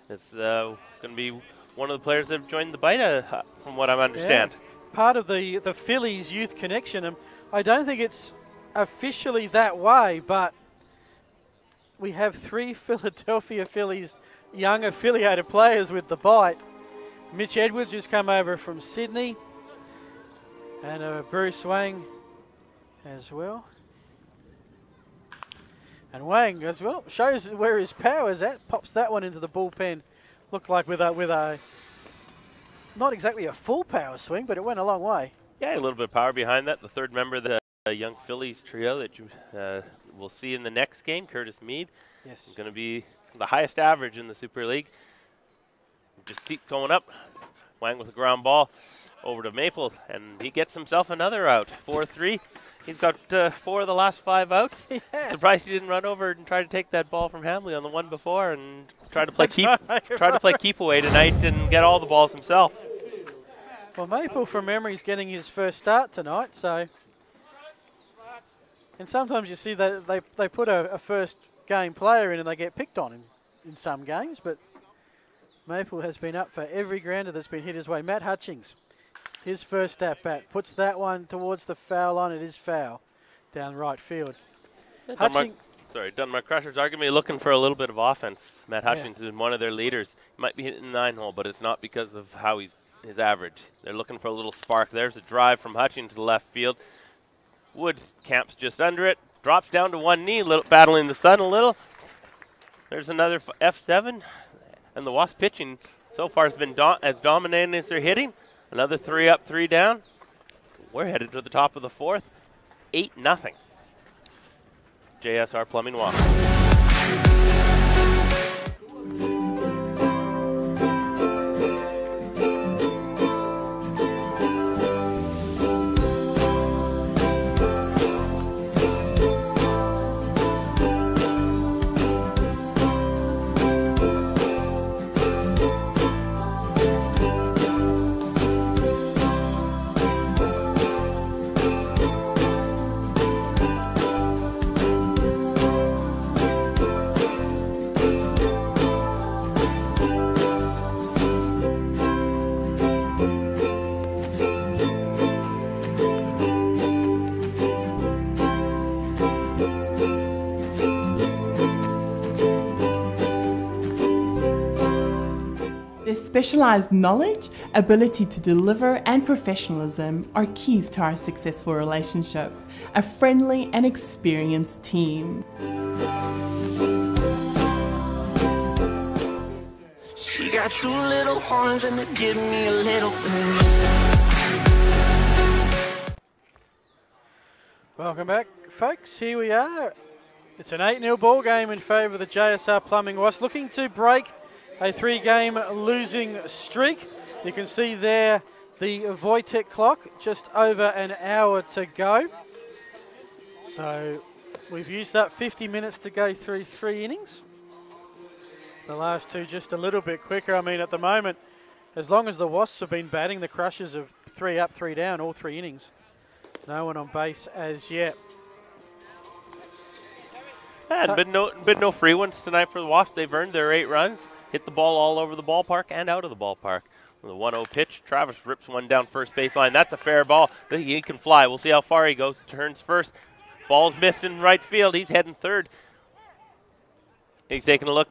It's going to be one of the players that have joined the Bite, from what I understand. Yeah. Part of the Phillies youth connection. I don't think it's officially that way, but we have 3 Philadelphia Phillies young affiliated players with the Bite. Mitch Edwards, who's come over from Sydney, and Bruce Wang as well. And Wang as well shows where his power's at. Pops that one into the bullpen. Looked like with a not exactly a full power swing, but it went a long way. Yeah, a little bit of power behind that. The third member of the young Phillies trio that you will see in the next game, Curtis Mead. Yes. Is going to be the highest average in the Super League. Just keep going up. Wang with a ground ball over to Maple, and he gets himself another out. 4-3. He's got 4 of the last 5 outs. Yes. Surprised he didn't run over and try to take that ball from Hamley on the one before and try to play keep away tonight and get all the balls himself. Well, Maple, from memory, is getting his first start tonight. So, and sometimes you see that they put a first game player in and they get picked on in some games. But Maple has been up for every grounder that's been hit his way. Matt Hutchings, his first at bat, puts that one towards the foul line. It is foul down right field. Dunmar Crushers are going to be looking for a little bit of offense. Matt Hutchings is one of their leaders. He might be hitting the 9-hole, but it's not because of how his average. They're looking for a little spark. There's a drive from Hutchings to left field. Wood camps just under it, drops down to one knee, battling the sun a little. There's another F7, and the Wasps pitching so far has been as dominating as they're hitting. Another 3 up, 3 down. We're headed to the top of the 4th. 8-0. JSR Plumbing Wasps. Specialised knowledge, ability to deliver, and professionalism are keys to our successful relationship. A friendly and experienced team. She got 2 little horns and they give me a little bit. Welcome back, folks. Here we are. It's an 8-0 ball game in favour of the JSR Plumbing Wasps, looking to break a 3-game losing streak. You can see there the Wojtek clock, just over an hour to go. So we've used up 50 minutes to go through 3 innings. The last 2 just a little bit quicker. I mean, at the moment, as long as the Wasps have been batting, the Crushers of 3 up, 3 down, all 3 innings. No one on base as yet. And been no free ones tonight for the Wasps. They've earned their 8 runs. Hit the ball all over the ballpark and out of the ballpark. With a 1-0 pitch, Travis rips one down first baseline. That's a fair ball. He can fly. We'll see how far he goes. Turns first. Ball's missed in right field. He's heading third. He's taking a look,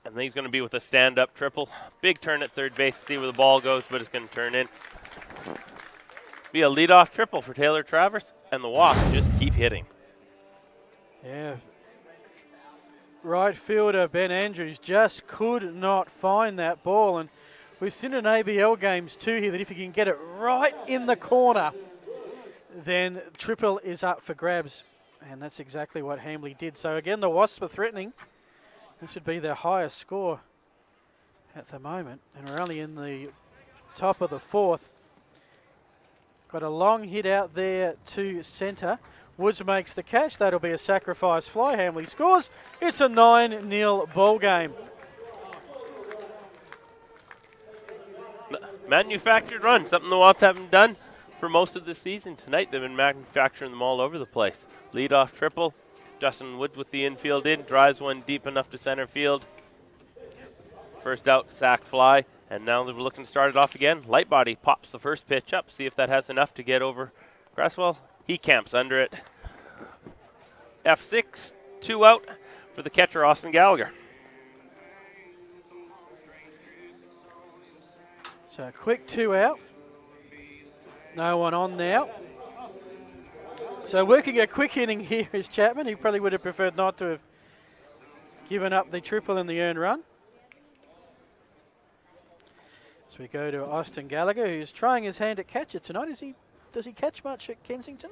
and he's going to be with a stand-up triple. Big turn at third base to see where the ball goes, but it's going to turn in. Be a leadoff triple for Taylor Travers, and the Wasps just keep hitting. Yeah. Right fielder Ben Andrews just could not find that ball, and we've seen in ABL games too here that if you can get it right in the corner, then triple is up for grabs, and that's exactly what Hamley did. So again, the Wasps are threatening. This would be their highest score at the moment, and we're only in the top of the 4th. Got a long hit out there to centre. Woods makes the catch. That'll be a sacrifice fly. Hamley scores. It's a 9-0 ball game. Manufactured run, something the Wasps haven't done for most of the season. Tonight they've been manufacturing them all over the place. Leadoff triple. Justin Woods with the infield in. Drives one deep enough to center field. First out, sac fly. And now they're looking to start it off again. Light body pops the first pitch up. See if that has enough to get over Grasswell. He camps under it. F6, 2 out for the catcher, Austin Gallagher. So a quick 2 out. No one on now. So working a quick inning here is Chapman. He probably would have preferred not to have given up the triple in the earned run. So we go to Austin Gallagher, who's trying his hand at catcher tonight. Does he catch much at Kensington?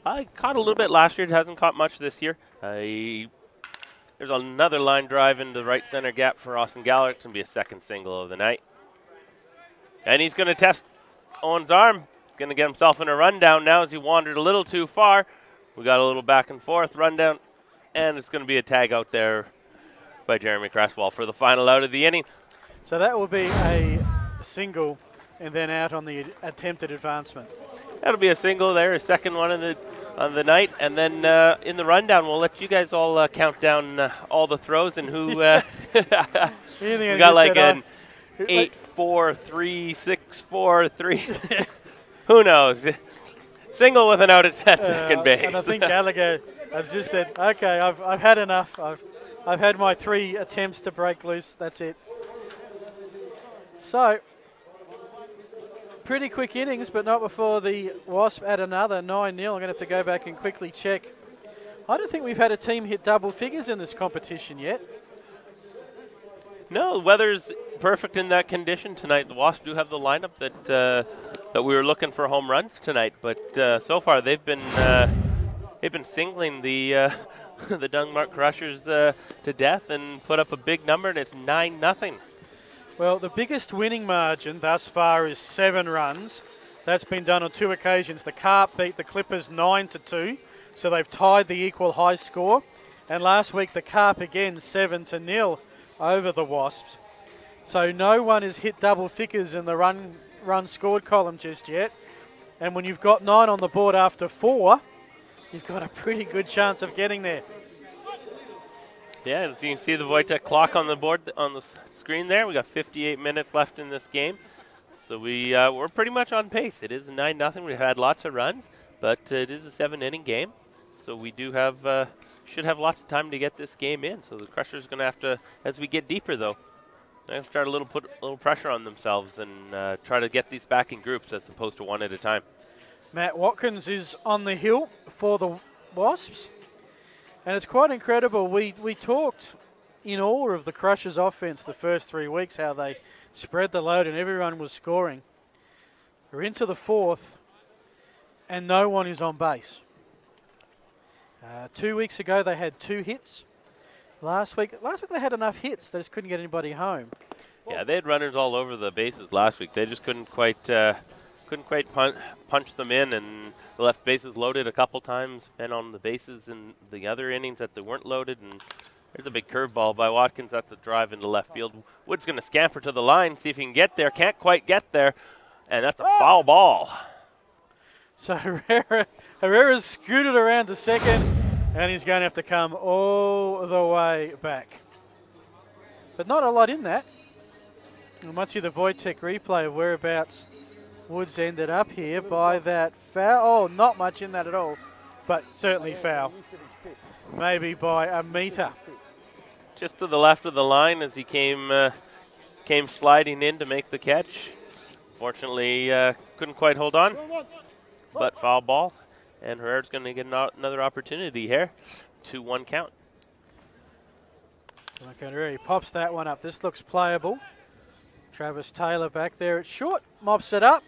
I caught a little bit last year. Hasn't caught much this year. There's another line drive into the right center gap for Austin Gallagher. It's going to be a second single of the night. And he's going to test Owen's arm. Going to get himself in a rundown now as he wandered a little too far. We got a little back and forth rundown. And it's going to be a tag out there by Jeremy Cresswell for the final out of the inning. So that will be a single and then out on the attempted advancement. That'll be a single there, a second one on the night. And then in the rundown, we'll let you guys all count down all the throws and who. We got like an 8, 4, 3, 6, 4, 3. Who knows? Single with an out at second base. And I think Gallagher has just said, okay, I've had enough. I've had my 3 attempts to break loose. That's it. So, pretty quick innings, but not before the Wasps add another 9-0. I'm going to have to go back and quickly check. I don't think we've had a team hit double figures in this competition yet. No, the weather's perfect in that condition tonight. The Wasps do have the lineup that we were looking for home runs tonight, but so far they've been singling the the Dunmark Crushers to death and put up a big number, and it's 9-0. Well, the biggest winning margin thus far is 7 runs. That's been done on 2 occasions. The Carp beat the Clippers 9-2, so they've tied the equal high score. And last week the Carp again 7-0 over the Wasps. So no one has hit double figures in the run scored column just yet. And when you've got 9 on the board after 4, you've got a pretty good chance of getting there. Yeah, and you can see the Wojtek clock on the board on the screen there. We got 58 minutes left in this game, so we're pretty much on pace. It is a 9-0. We've had lots of runs, but it is a 7-inning game, so we do have should have lots of time to get this game in. So the Crushers are going to have to, as we get deeper though, they have to start put a little pressure on themselves and try to get these back in groups as opposed to one at a time. Matt Watkins is on the hill for the Wasps. And it's quite incredible. We talked in awe of the Crushers' offense the first 3 weeks, how they spread the load and everyone was scoring. We're into the 4th, and no one is on base. 2 weeks ago, they had 2 hits. Last week they had enough hits, they just couldn't get anybody home. Yeah, they had runners all over the bases last week. They just couldn't quite punch them in, and the left bases loaded a couple times, and on the bases in the other innings that they weren't loaded. And there's a big curveball by Watkins. That's a drive into left field. Wood's going to scamper to the line, see if he can get there. Can't quite get there, and that's a foul ball. So Herrera's scooted around to second, and he's going to have to come all the way back. But not a lot in that. We might see the Wojtek replay of whereabouts Woods ended up here by that foul. Oh, not much in that at all, but certainly foul. Maybe by a metre. Just to the left of the line as he came sliding in to make the catch. Fortunately, couldn't quite hold on, but foul ball. And Herrera's going to get another opportunity here. 2-1 count. Okay, Herrera, he pops that one up. This looks playable. Travis Taylor back there at short, mops it up.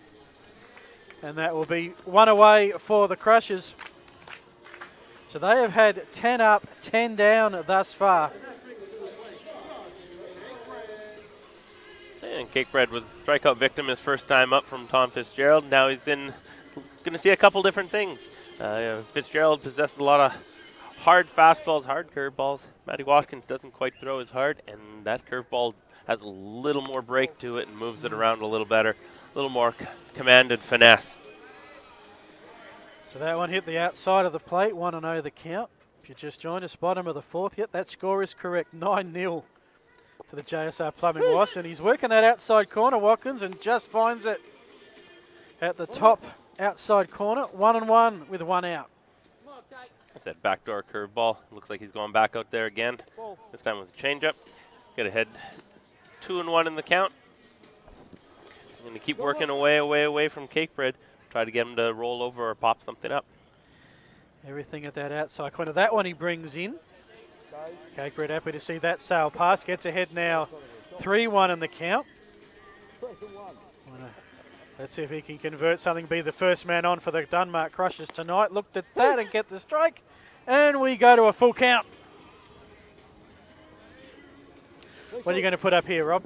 And that will be 1 away for the Crushers. So they have had 10 up, 10 down thus far. And Cakebread was a strikeout victim his first time up from Tom Fitzgerald. Now he's going to see a couple different things. Fitzgerald possesses a lot of hard fastballs, hard curveballs. Matty Watkins doesn't quite throw as hard, and that curveball has a little more break to it and moves it around a little better, a little more command and finesse. So that one hit the outside of the plate, 1-0 the count. If you just joined us, bottom of the 4th, yet that score is correct, 9-0 to the JSR Plumbing Wasps, and he's working that outside corner, Watkins, and just finds it at the top outside corner, 1-1 with 1 out. That backdoor curveball. Looks like he's going back out there again. This time with a changeup. Get ahead 2-1 in the count. Going to keep working away from Cake Bread. Try to get him to roll over or pop something up. Everything at that outside corner. That one he brings in. Cake Bread happy to see that sail pass. Gets ahead now. 3-1 in the count. Let's see if he can convert something, be the first man on for the Dunmark Crushers tonight. Looked at that and get the strike. And we go to a full count. What are you going to put up here, Rob?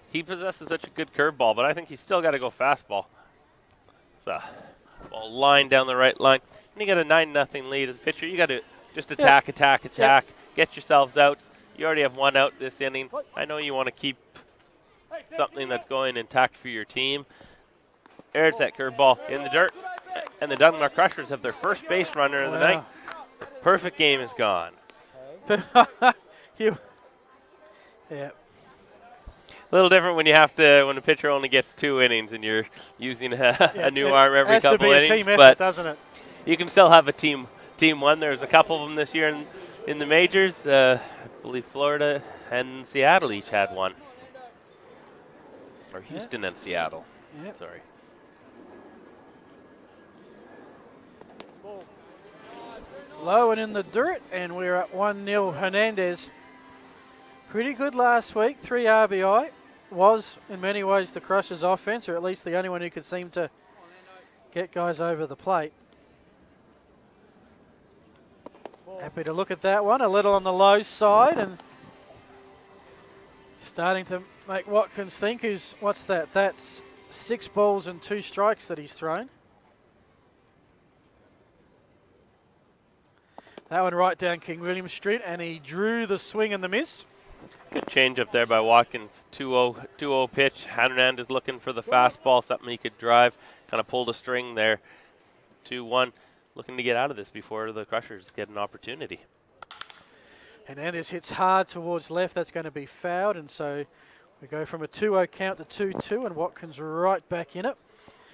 He possesses such a good curveball, but I think he's still got to go fastball. So, ball line down the right line. And you got a 9-0 lead as a pitcher. You got to just attack. Get yourselves out. You already have one out this inning. I know you want to keep something that's going intact for your team. There's that curveball in the dirt. And the Dunmark Crushers have their first base runner of the night. Perfect game is gone. Yeah. A little different when you have to, when a pitcher only gets 2 innings and you're using a new arm every couple innings. Has to be a team effort, but doesn't it? You can still have a team one. There's a couple of them this year in the majors. I believe Florida and Seattle each had one. Or Houston and Seattle. Yep. Sorry. Low and in the dirt, and we're at 1-0. Hernandez. Pretty good last week, 3 RBI. Was, in many ways, the Crushers' offense, or at least the only one who could seem to get guys over the plate. Happy to look at that one, a little on the low side, and starting to make Watkins think, what's that? That's 6 balls and 2 strikes that he's thrown. That one right down King William Street, and he drew the swing and the miss. Good change up there by Watkins. 2-0 pitch. Hernandez looking for the fastball, something he could drive. Kind of pulled a string there. 2-1. Looking to get out of this before the Crushers get an opportunity. Hernandez hits hard towards left. That's going to be fouled, and so we go from a 2-0 count to 2-2, and Watkins right back in it.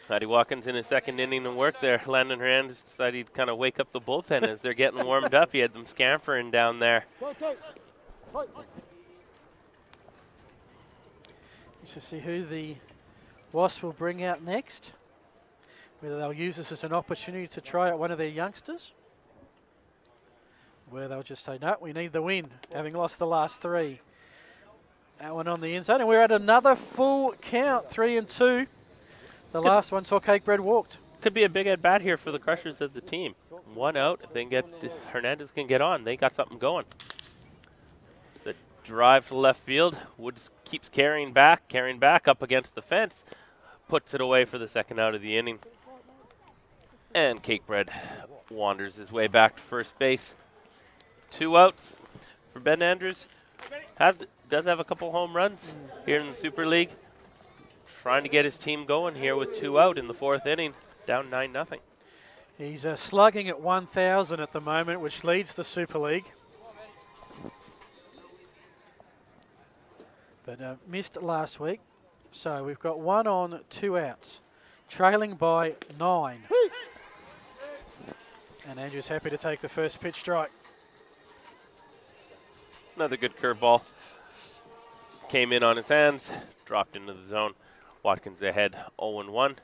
Matty Watkins in his second inning of work there. Landon Hernandez decided he'd kind of wake up the bullpen as they're getting warmed up. He had them scampering down there. To see who the Wasps will bring out next. Whether they'll use this as an opportunity to try out one of their youngsters. Whether they'll just say, no, we need the win, having lost the last 3. That one on the inside, and we're at another full count, 3-2. The last one saw Cake Bread walked. Could be a big at bat here for the Crushers as a team. 1 out, if Hernandez can get on, they got something going. The drive to left field. Woods keeps carrying back up against the fence. Puts it away for the second out of the inning. And Cake Bread wanders his way back to first base. 2 outs for Ben Andrews. Does have a couple home runs here in the Super League. Trying to get his team going here with 2 out in the 4th inning. Down 9-0. He's slugging at 1,000 at the moment, which leads the Super League. But missed last week. So we've got 1 on, 2 outs. Trailing by 9. And Andrew's happy to take the first pitch strike. Another good curveball. Came in on his hands. Dropped into the zone. Watkins ahead 0-1.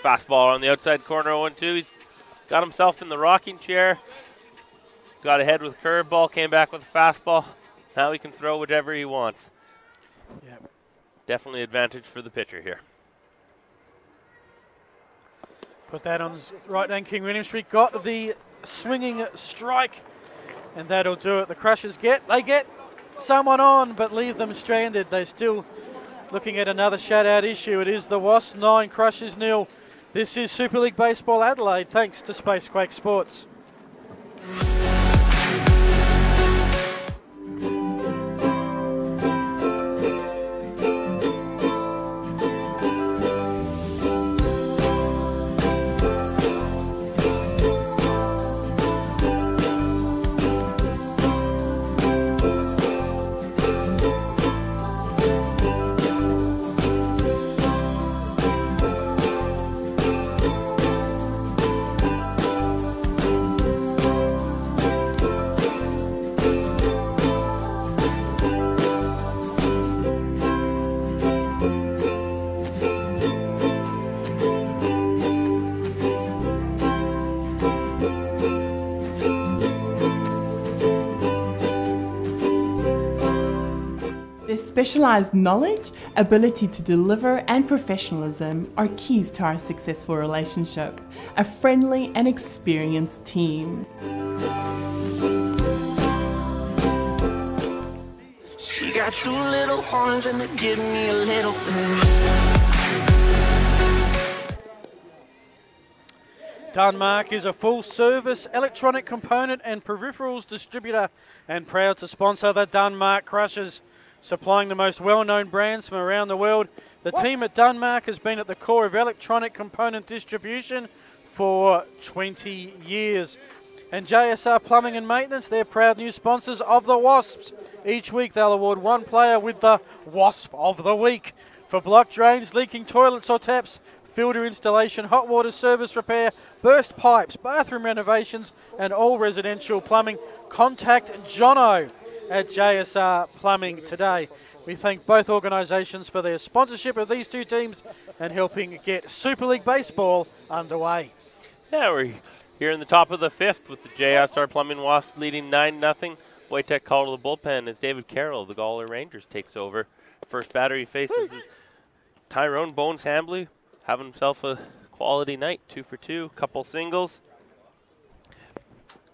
Fastball on the outside corner 0-2. He's got himself in the rocking chair. Got ahead with a curveball. Came back with a fastball. Now he can throw whatever he wants. Yep. Definitely advantage for the pitcher here. Put that on right down King William Street. Got the swinging strike. And that'll do it. The Crushers get someone on, but leave them stranded. They're still looking at another shutout issue. It is the Wasps 9, Crushers 0. This is Super League Baseball Adelaide, thanks to Spacequake Sports. Their specialised knowledge, ability to deliver, and professionalism are keys to our successful relationship. A friendly and experienced team. She got two little horns and they give me a little bit. Dunmark is a full-service electronic component and peripherals distributor and proud to sponsor the Dunmark Crushers, supplying the most well-known brands from around the world. The team at Dunmark has been at the core of electronic component distribution for 20 years. And JSR Plumbing and Maintenance, they're proud new sponsors of the Wasps. Each week they'll award one player with the Wasp of the Week. For blocked drains, leaking toilets or taps, filter installation, hot water service repair, burst pipes, bathroom renovations, and all residential plumbing, contact Jono at JSR Plumbing today. We thank both organisations for their sponsorship of these two teams and helping get Super League Baseball underway. Yeah, we're here in the top of the fifth with the JSR Plumbing Wasps leading 9-0. Wojtek called to the bullpen as David Carroll, the Gawler Rangers, takes over. First batter he faces Tyrone Bones Hambley, having himself a quality night, 2 for 2, couple singles.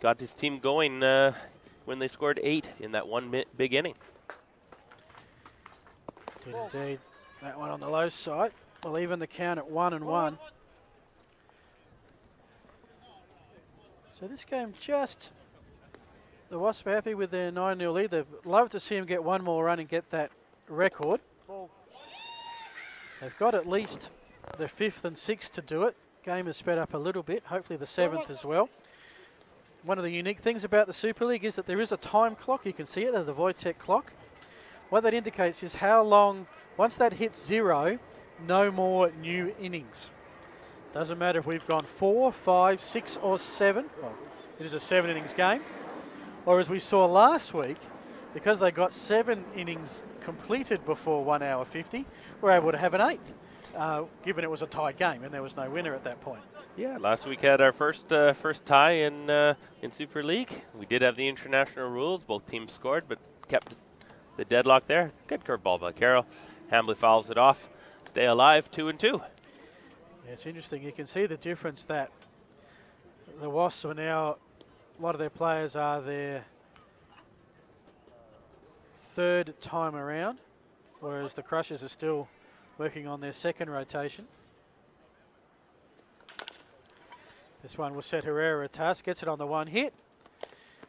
Got his team going when they scored 8 in that one big inning. Did indeed. That one on the low side. We'll even the count at 1-1. So this game just, the Wasps are happy with their 9-0 lead. They'd love to see them get one more run and get that record. They've got at least the 5th and 6th to do it. Game is sped up a little bit, hopefully the 7th as well. One of the unique things about the Super League is that there is a time clock. You can see it, the Wojtek clock. What that indicates is how long, once that hits 0, no more new innings. Doesn't matter if we've gone 4, 5, 6 or 7. Well, it is a 7 innings game. Or as we saw last week, because they got 7 innings completed before 1 hour 50, we're able to have an 8th, given it was a tied game and there was no winner at that point. Yeah, last week had our first tie in Super League. We did have the international rules. Both teams scored, but kept the deadlock there. Good curveball by Carroll. Hambley fouls it off. Stay alive, 2-2. Yeah, it's interesting. You can see the difference that the Wasps are now, a lot of their players are their 3rd time around, whereas the Crushers are still working on their 2nd rotation. This one will set Herrera a task, gets it on the one hit.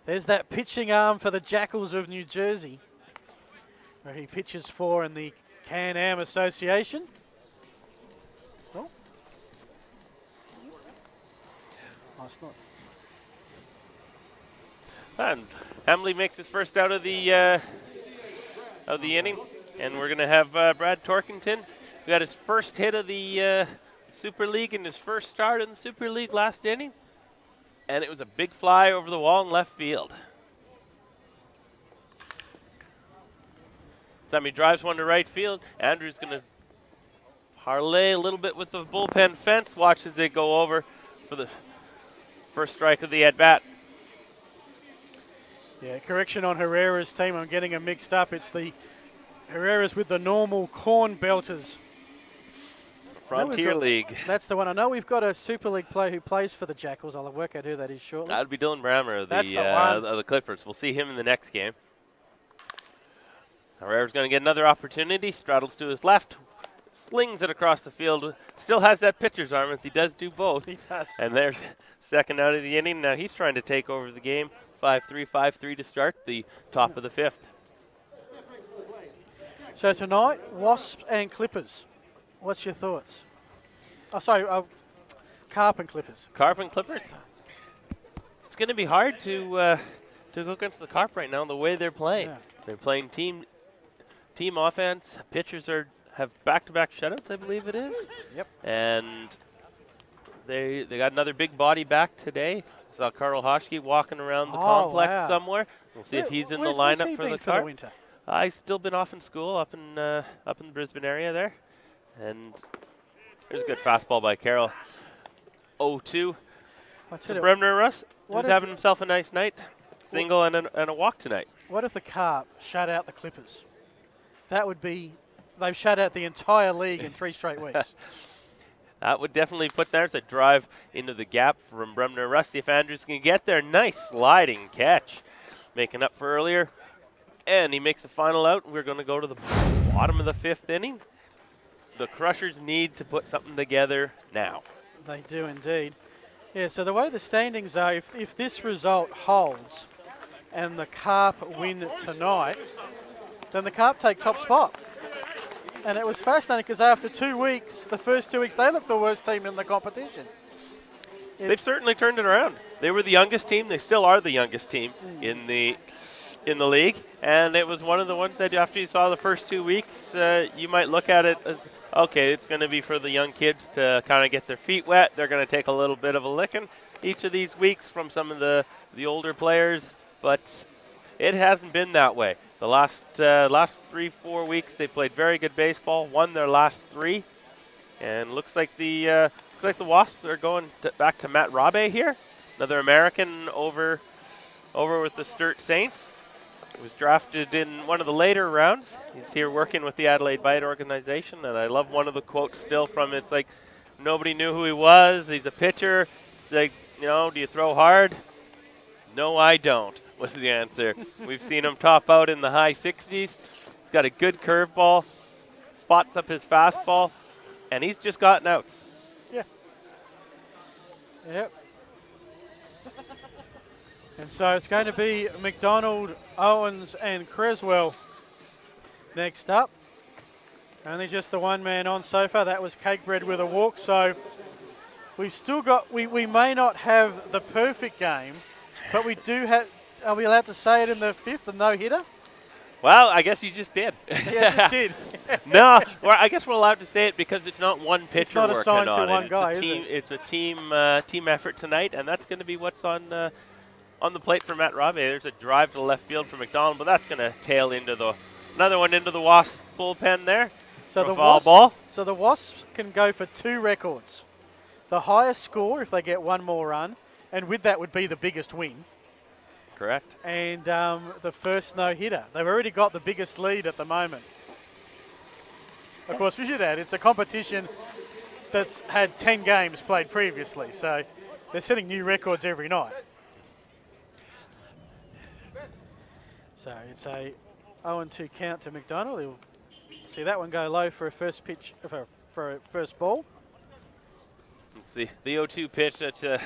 There's that pitching arm for the Jackals of New Jersey, where he pitches for in the Can-Am Association. Oh. Nice not. And Hambley makes his first out of the inning, and we're going to have Brad Torkington, who got his first hit of the Super League in his first start in the Super League last inning, and it was a big fly over the wall in left field. Sammy drives one to right field. Andrew's going to parlay a little bit with the bullpen fence. Watch as they go over for the first strike of the at-bat. Yeah, correction on Herrera's team. I'm getting them mixed up. It's the Herrera's with the normal corn belters. Frontier League. That's the one. I know we've got a Super League player who plays for the Jackals. I'll work out who that is shortly. That would be Dylan Brammer of the Clippers. We'll see him in the next game. Herrera's going to get another opportunity. Straddles to his left. Slings it across the field. Still has that pitcher's arm as he does do both. He does. And there's second out of the inning. Now he's trying to take over the game. 5-3 to start the top of the 5th. So tonight, Wasps and Clippers. What's your thoughts? Oh, sorry, Carp and Clippers. Carp and Clippers? It's going to be hard to go against the Carp right now the way they're playing. Yeah. They're playing team offense. Pitchers have back-to-back shutouts, I believe it is. Yep. And they got another big body back today. Saw Carl Hoschke walking around the complex somewhere. We'll see if he's in the lineup for the Carp. Winter? He's still been off in school up in the Brisbane area there. And there's a good fastball by Carroll. 0-2. To Bremner Russ, who's having himself a nice night. Single and a walk tonight. What if the Carp shut out the Clippers? that would be, they've shut out the entire league in 3 straight weeks. That would definitely put there's a drive into the gap from Bremner. Rusty, if Andrews can get there, nice sliding catch, making up for earlier. And he makes the final out. We're going to go to the bottom of the 5th inning. The Crushers need to put something together now. They do indeed. Yeah, so the way the standings are, if this result holds and the Carp win tonight, then the Carp take top spot. And it was fascinating because after 2 weeks, the first 2 weeks, they looked the worst team in the competition. They've certainly turned it around. They were the youngest team. They still are the youngest team in the league. And it was one of the ones that after you saw the first 2 weeks, you might look at it as, okay, it's going to be for the young kids to kind of get their feet wet. They're going to take a little bit of a licking each of these weeks from some of the older players. But it hasn't been that way. The last 3-4 weeks, they played very good baseball, won their last 3, and looks like the Wasps are going back to Matt Rabe here, another American over with the Sturt Saints. He was drafted in one of the later rounds. He's here working with the Adelaide Bite organization, and I love one of the quotes still from it. It's like, nobody knew who he was. He's a pitcher. It's like, do you throw hard? No, I don't. Was the answer. We've seen him top out in the high 60s. He's got a good curveball, spots up his fastball, and he's just gotten outs. Yeah. Yep. And so it's going to be McDonald, Owens, and Creswell next up. Only just the one man on so far. That was Cakebread with a walk. So we've still got, we may not have the perfect game, but we do have. Are we allowed to say it in the 5th, the no-hitter? Well, I guess you just did. Yeah, just did. No, well, I guess we're allowed to say it because it's not one pitcher it's not working assigned on to one it. guy, it's a team, is it? It's a team effort tonight, and that's going to be what's on the plate for Matt Rabe. There's a drive to the left field for McDonald, but that's going to tail into another one into the Wasps bullpen there. So the Wasps can go for 2 records. The highest score if they get one more run, and with that would be the biggest win. Correct. And the first no-hitter. They've already got the biggest lead at the moment. Of course, we should add, it's a competition that's had 10 games played previously, so they're setting new records every night. So it's a 0-2 count to McDonald. He'll see that one go low for a first pitch, for a first ball. It's the 0-2 pitch. That's the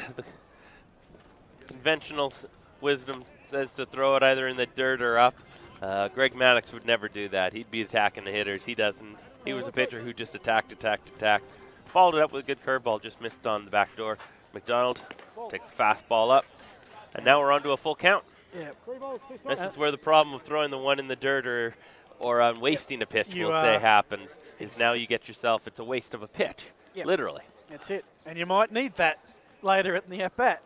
conventional wisdom says to throw it either in the dirt or up. Greg Maddox would never do that. He'd be attacking the hitters. He doesn't. He was a pitcher who just attacked. Followed it up with a good curveball, just missed on the back door. McDonald takes the fastball up, and now we're on to a full count. Yeah. This is where the problem of throwing the one in the dirt or wasting a pitch happens. Is now you get yourself, it's a waste of a pitch, literally. That's it. And you might need that later in the at-bat.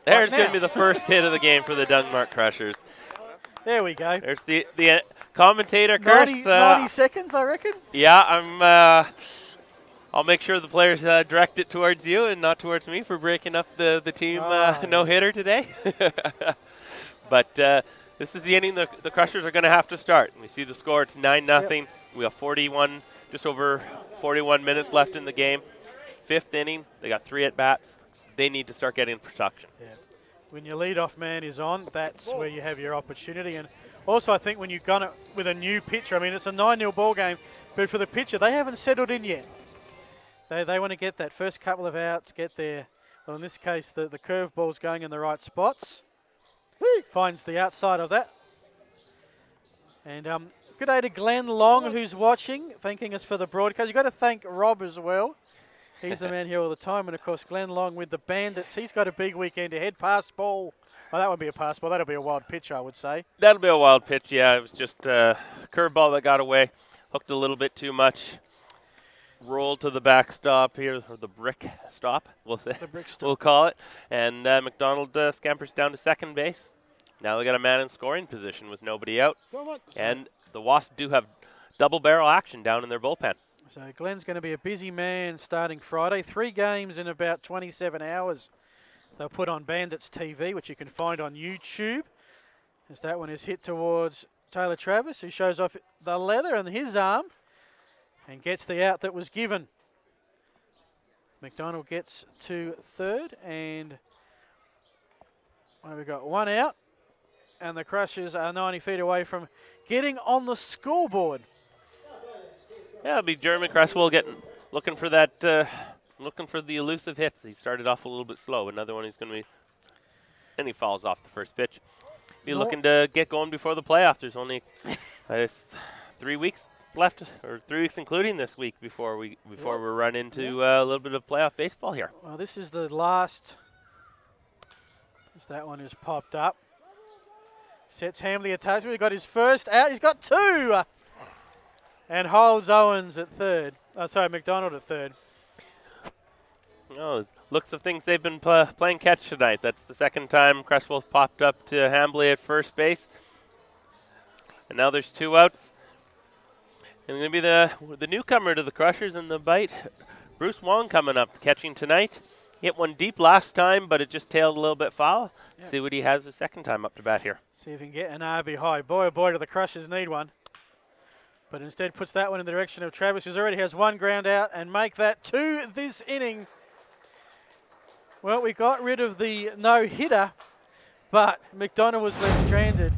There's going to be the first hit of the game for the Dunmark Crushers. There we go. There's the commentator curse. 90 seconds, I reckon. Yeah, I'll make sure the players direct it towards you and not towards me for breaking up the team no-hitter today. But this is the inning the Crushers are going to have to start. We see the score. It's 9-0. Yep. We have just over 41 minutes left in the game. 5th inning. They got 3 at-bats. They need to start getting production. Yeah. When your leadoff man is on, that's where you have your opportunity. And also, I think when you've gone it with a new pitcher, I mean, it's a 9-0 ball game, but for the pitcher, they haven't settled in yet. They want to get that first couple of outs, get their, well, in this case, the curveball's going in the right spots. Finds the outside of that. And good day to Glenn Long, who's watching, thanking us for the broadcast. You've got to thank Rob as well. He's the man here all the time. And, of course, Glenn Long with the Bandits. He's got a big weekend ahead. Pass ball. Oh, that would be a pass ball. That'll be a wild pitch, I would say. That'll be a wild pitch, yeah. It was just a curveball that got away. Hooked a little bit too much. Rolled to the backstop here, or the brick stop, we'll say. The brick stop. We'll call it. And McDonald scampers down to second base. Now they got a man in scoring position with nobody out. And the Wasps do have double barrel action down in their bullpen. So Glenn's going to be a busy man starting Friday. 3 games in about 27 hours. They'll put on Bandits TV, which you can find on YouTube, as that one is hit towards Taylor Travis, who shows off the leather in his arm and gets the out that was given. McDonald gets to third, and we've got one out, and the Crushers are 90 feet away from getting on the scoreboard. Yeah, it'll be Jeremy Cresswell looking for that, looking for the elusive hits. He started off a little bit slow. Another one he's going to be, and he falls off the first pitch. Be looking to get going before the playoffs. There's only 3 weeks left, or 3 weeks including this week before we run into a little bit of playoff baseball here. Well, this is the last. As that one is popped up. Sets Hamley attachment. He got his first out. He's got two. And holds Owens at third. Oh, sorry, McDonald at third. Oh, looks of things they've been playing catch tonight. That's the second time Cresswell's popped up to Hambley at first base. And now there's 2 outs. And going to be the newcomer to the Crushers in the bite, Bruce Wong, coming up, catching tonight. Hit one deep last time, but it just tailed a little bit foul. Yep. See what he has the second time up to bat here. See if he can get an RB high. Boy, oh boy, do the Crushers need one. But instead puts that one in the direction of Travis, who already has 1 ground out, and make that 2 this inning. Well, we got rid of the no-hitter, but McDonald was left stranded.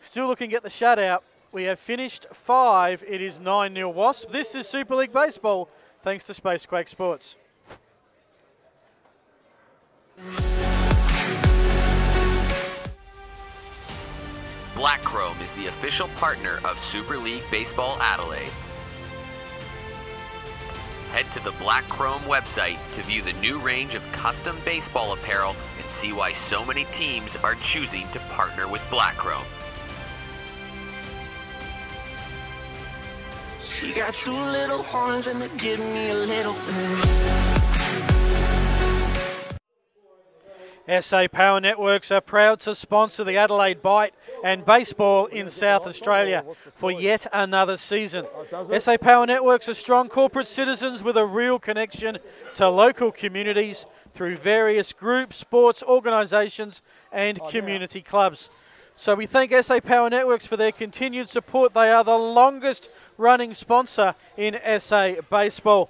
Still looking at the shutout. We have finished 5. It is 9-0 Wasps. This is Super League Baseball, thanks to Spacequake Sports. Black Chrome is the official partner of Super League Baseball Adelaide. Head to the Black Chrome website to view the new range of custom baseball apparel and see why so many teams are choosing to partner with Black Chrome. She got 2 little horns and they give me a little SA Power Networks are proud to sponsor the Adelaide Bite and baseball in South Australia for yet another season. SA Power Networks are strong corporate citizens with a real connection to local communities through various groups, sports, organisations and community clubs. So we thank SA Power Networks for their continued support. They are the longest running sponsor in SA baseball.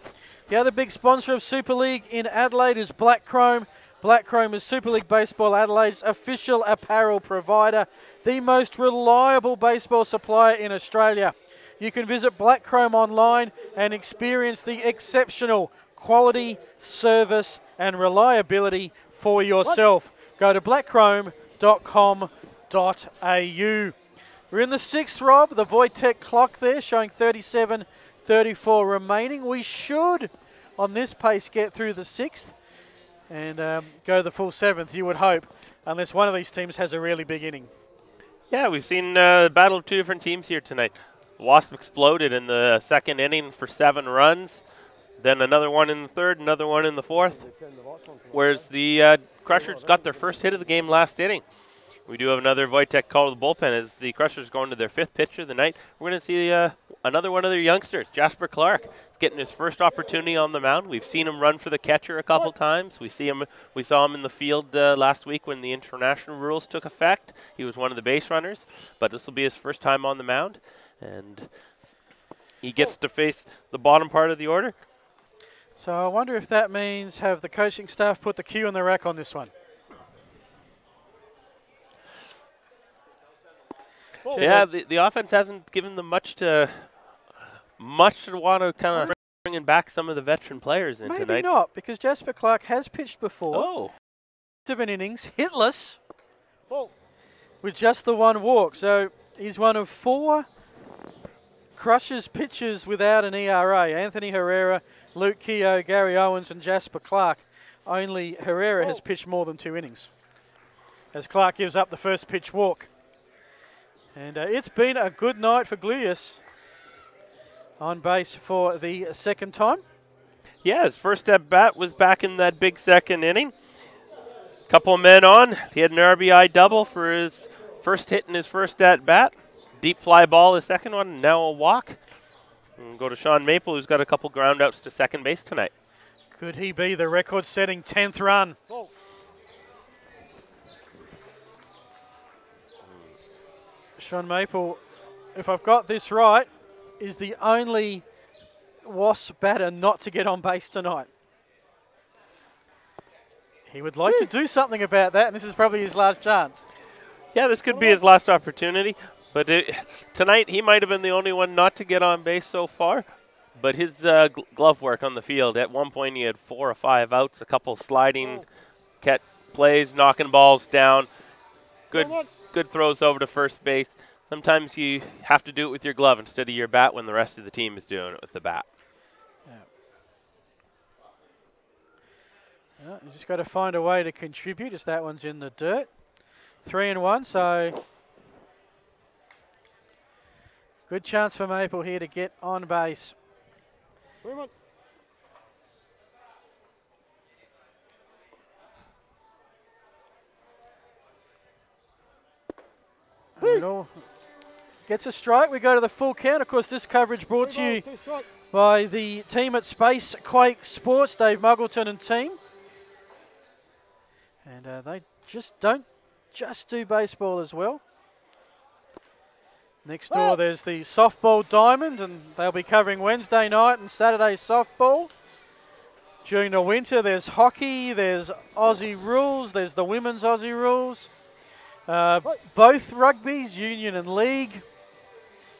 The other big sponsor of Super League in Adelaide is Black Chrome. Black Chrome is Super League Baseball Adelaide's official apparel provider, the most reliable baseball supplier in Australia. You can visit Black Chrome online and experience the exceptional quality, service and reliability for yourself. Go to blackchrome.com.au. We're in the 6th, Rob. The Wojtek clock there showing 37:34 remaining. We should, on this pace, get through the 6th. And go the full 7th, you would hope, unless one of these teams has a really big inning. Yeah, we've seen the battle of 2 different teams here tonight. Wasps exploded in the 2nd inning for 7 runs, then another one in the 3rd, another one in the 4th, whereas the Crushers got their first hit of the game last inning. We do have another Wojtek call to the bullpen as the Crushers going to their 5th pitch of the night. We're going to see another one of their youngsters, Jasper Clark, getting his first opportunity on the mound. We've seen him run for the catcher a couple times. We saw him in the field last week when the international rules took effect. He was one of the base runners, but this will be his first time on the mound, and he gets to face the bottom part of the order. So I wonder if that means have the coaching staff put the cue in the rack on this one. Yeah, the offense hasn't given them much to want to kind of bringing back some of the veteran players in tonight. Maybe not, because Jasper Clark has pitched before. Oh. 7 innings, hitless, with just the 1 walk. So he's one of 4 Crushers pitchers without an ERA. Anthony Herrera, Luke Keogh, Gary Owens and Jasper Clark. Only Herrera has pitched more than 2 innings, as Clark gives up the first pitch walk. And it's been a good night for Glius on base for the 2nd time. Yeah, his first at bat was back in that big 2nd inning. Couple of men on. He had an RBI double for his first hit in his first at bat. Deep fly ball, his 2nd one, and now a walk. And go to Sean Maple, who's got a couple ground outs to 2nd base tonight. Could he be the record-setting 10th run? Sean Maple, if I've got this right, is the only Wasps batter not to get on base tonight. He would like to do something about that, and this is probably his last chance. Yeah, this could be his last opportunity, but tonight he might have been the only one not to get on base so far. But his glove work on the field, at one point he had 4 or 5 outs, a couple sliding catch plays, knocking balls down, good throws over to first base. Sometimes you have to do it with your glove instead of your bat when the rest of the team is doing it with the bat. Yeah, you just got to find a way to contribute as that one's in the dirt. 3-1, so good chance for Maple here to get on base. Gets a strike. We go to the full count. Of course, this coverage brought to you by the team at Space Quake Sports, Dave Muggleton and team. And they just don't do baseball as well. Next door, there's the softball diamond, and they'll be covering Wednesday night and Saturday softball. During the winter, there's hockey, there's Aussie rules, there's the women's Aussie rules. Both rugbies, union and league.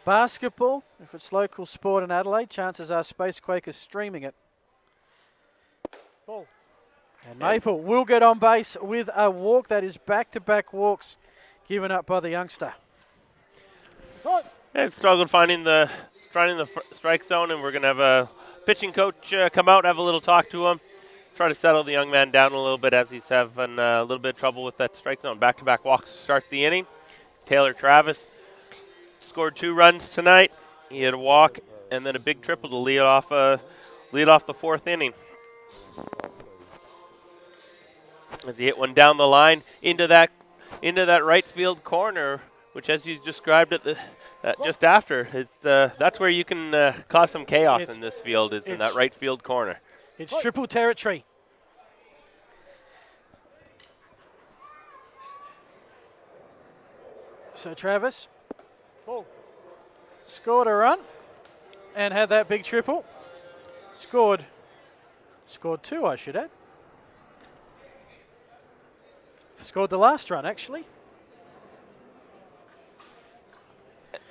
Basketball, if it's local sport in Adelaide, chances are Spacequake is streaming it. And Maple will get on base with a walk. That is back-to-back walks given up by the youngster. Yeah, struggled finding the strike zone, and we're going to have a pitching coach come out, have a little talk to him, try to settle the young man down a little bit as he's having a little bit of trouble with that strike zone. Back-to-back walks to start the inning. Taylor Travis scored 2 runs tonight. He had a walk and then a big triple to lead off the 4th inning. As he hit one down the line into that right field corner, which, as you described it just after, that's where you can cause some chaos in this field, is in that right field corner. It's triple territory. So Travis scored a run and had that big triple. Scored 2, I should add. Scored the last run, actually.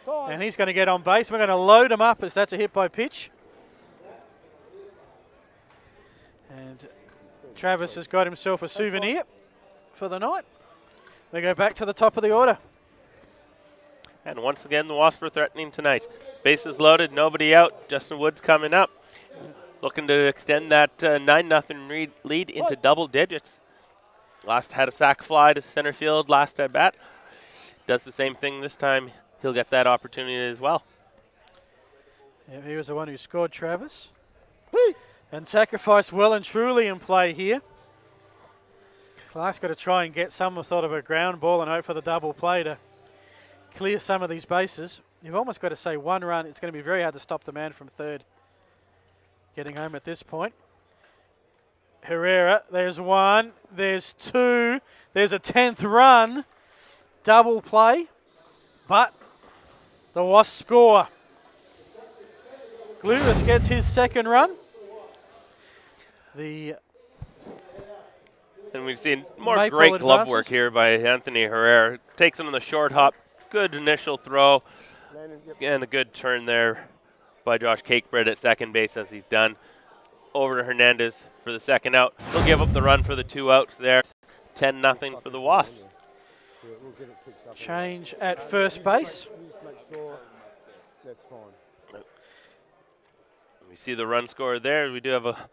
And he's going to get on base. We're going to load him up as that's a hit by pitch. And Travis has got himself a souvenir for the night. They go back to the top of the order. And once again, the Wasps are threatening tonight. Bases loaded, nobody out. Justin Woods coming up, looking to extend that 9-0 lead into double digits. Last had a sac fly to center field last at bat. Does the same thing this time. He'll get that opportunity as well. Yeah, he was the one who scored, Travis. And sacrifice well and truly in play here. Clark's got to try and get some sort of a ground ball and hope for the double play to clear some of these bases. You've almost got to say 1 run. It's going to be very hard to stop the man from third getting home at this point. Herrera, there's 1, there's 2, there's a 10th run. Double play, but the Wasps score. Gluvis gets his 2nd run. And we've seen more great glove work here by Anthony Herrera. Takes him on the short hop. Good initial throw. And a good turn there by Josh Cakebread at second base, as he's done. Over to Hernandez for the 2nd out. He'll give up the run for the 2 outs there. 10-0 for the Wasps. Change at first base. We see the run score there. We do have a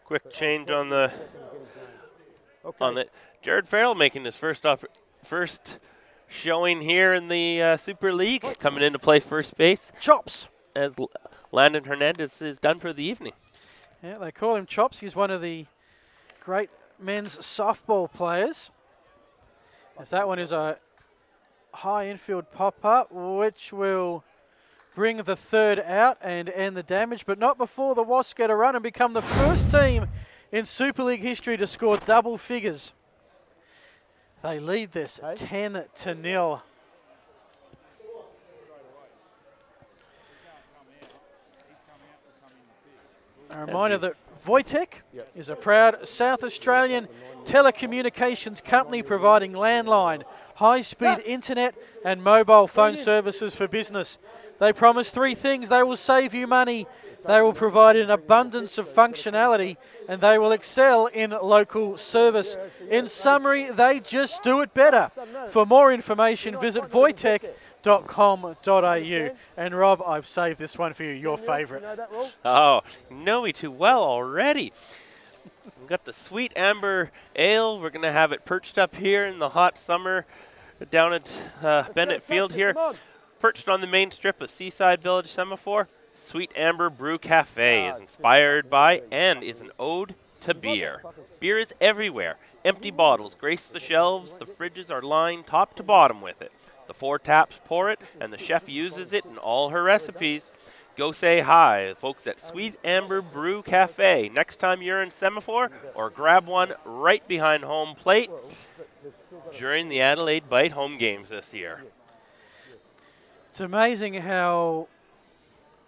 quick change on the Jared Farrell making his first showing here in the Super League, coming in to play first base. Chops. As Landon Hernandez is done for the evening. Yeah, they call him Chops. He's one of the great men's softball players. As that one is a high infield pop-up, which will bring the 3rd out and end the damage, but not before the Wasps get a run and become the first team in Super League history to score double figures. They lead this 10-0. A reminder that Wojtek is a proud South Australian telecommunications company providing landline, high-speed internet and mobile phone services for business. They promise 3 things. They will save you money, they will provide an abundance of functionality, and they will excel in local service. In summary, they just do it better. For more information, visit Wojtek.com.au. And Rob, I've saved this one for you, your favourite. Oh, you know me too well already. We've got the Sweet Amber Ale. We're going to have it perched up here in the hot summer down at Bennett Field here. Perched on the main strip of Seaside Village Semaphore. Sweet Amber Brew Cafe is inspired by and is an ode to beer. Beer is everywhere. Empty bottles grace the shelves. The fridges are lined top to bottom with it. The 4 taps pour it, and the chef uses it in all her recipes. Go say hi, folks at Sweet Amber Brew Cafe next time you're in Semaphore, or grab one right behind home plate during the Adelaide Bite home games this year. It's amazing how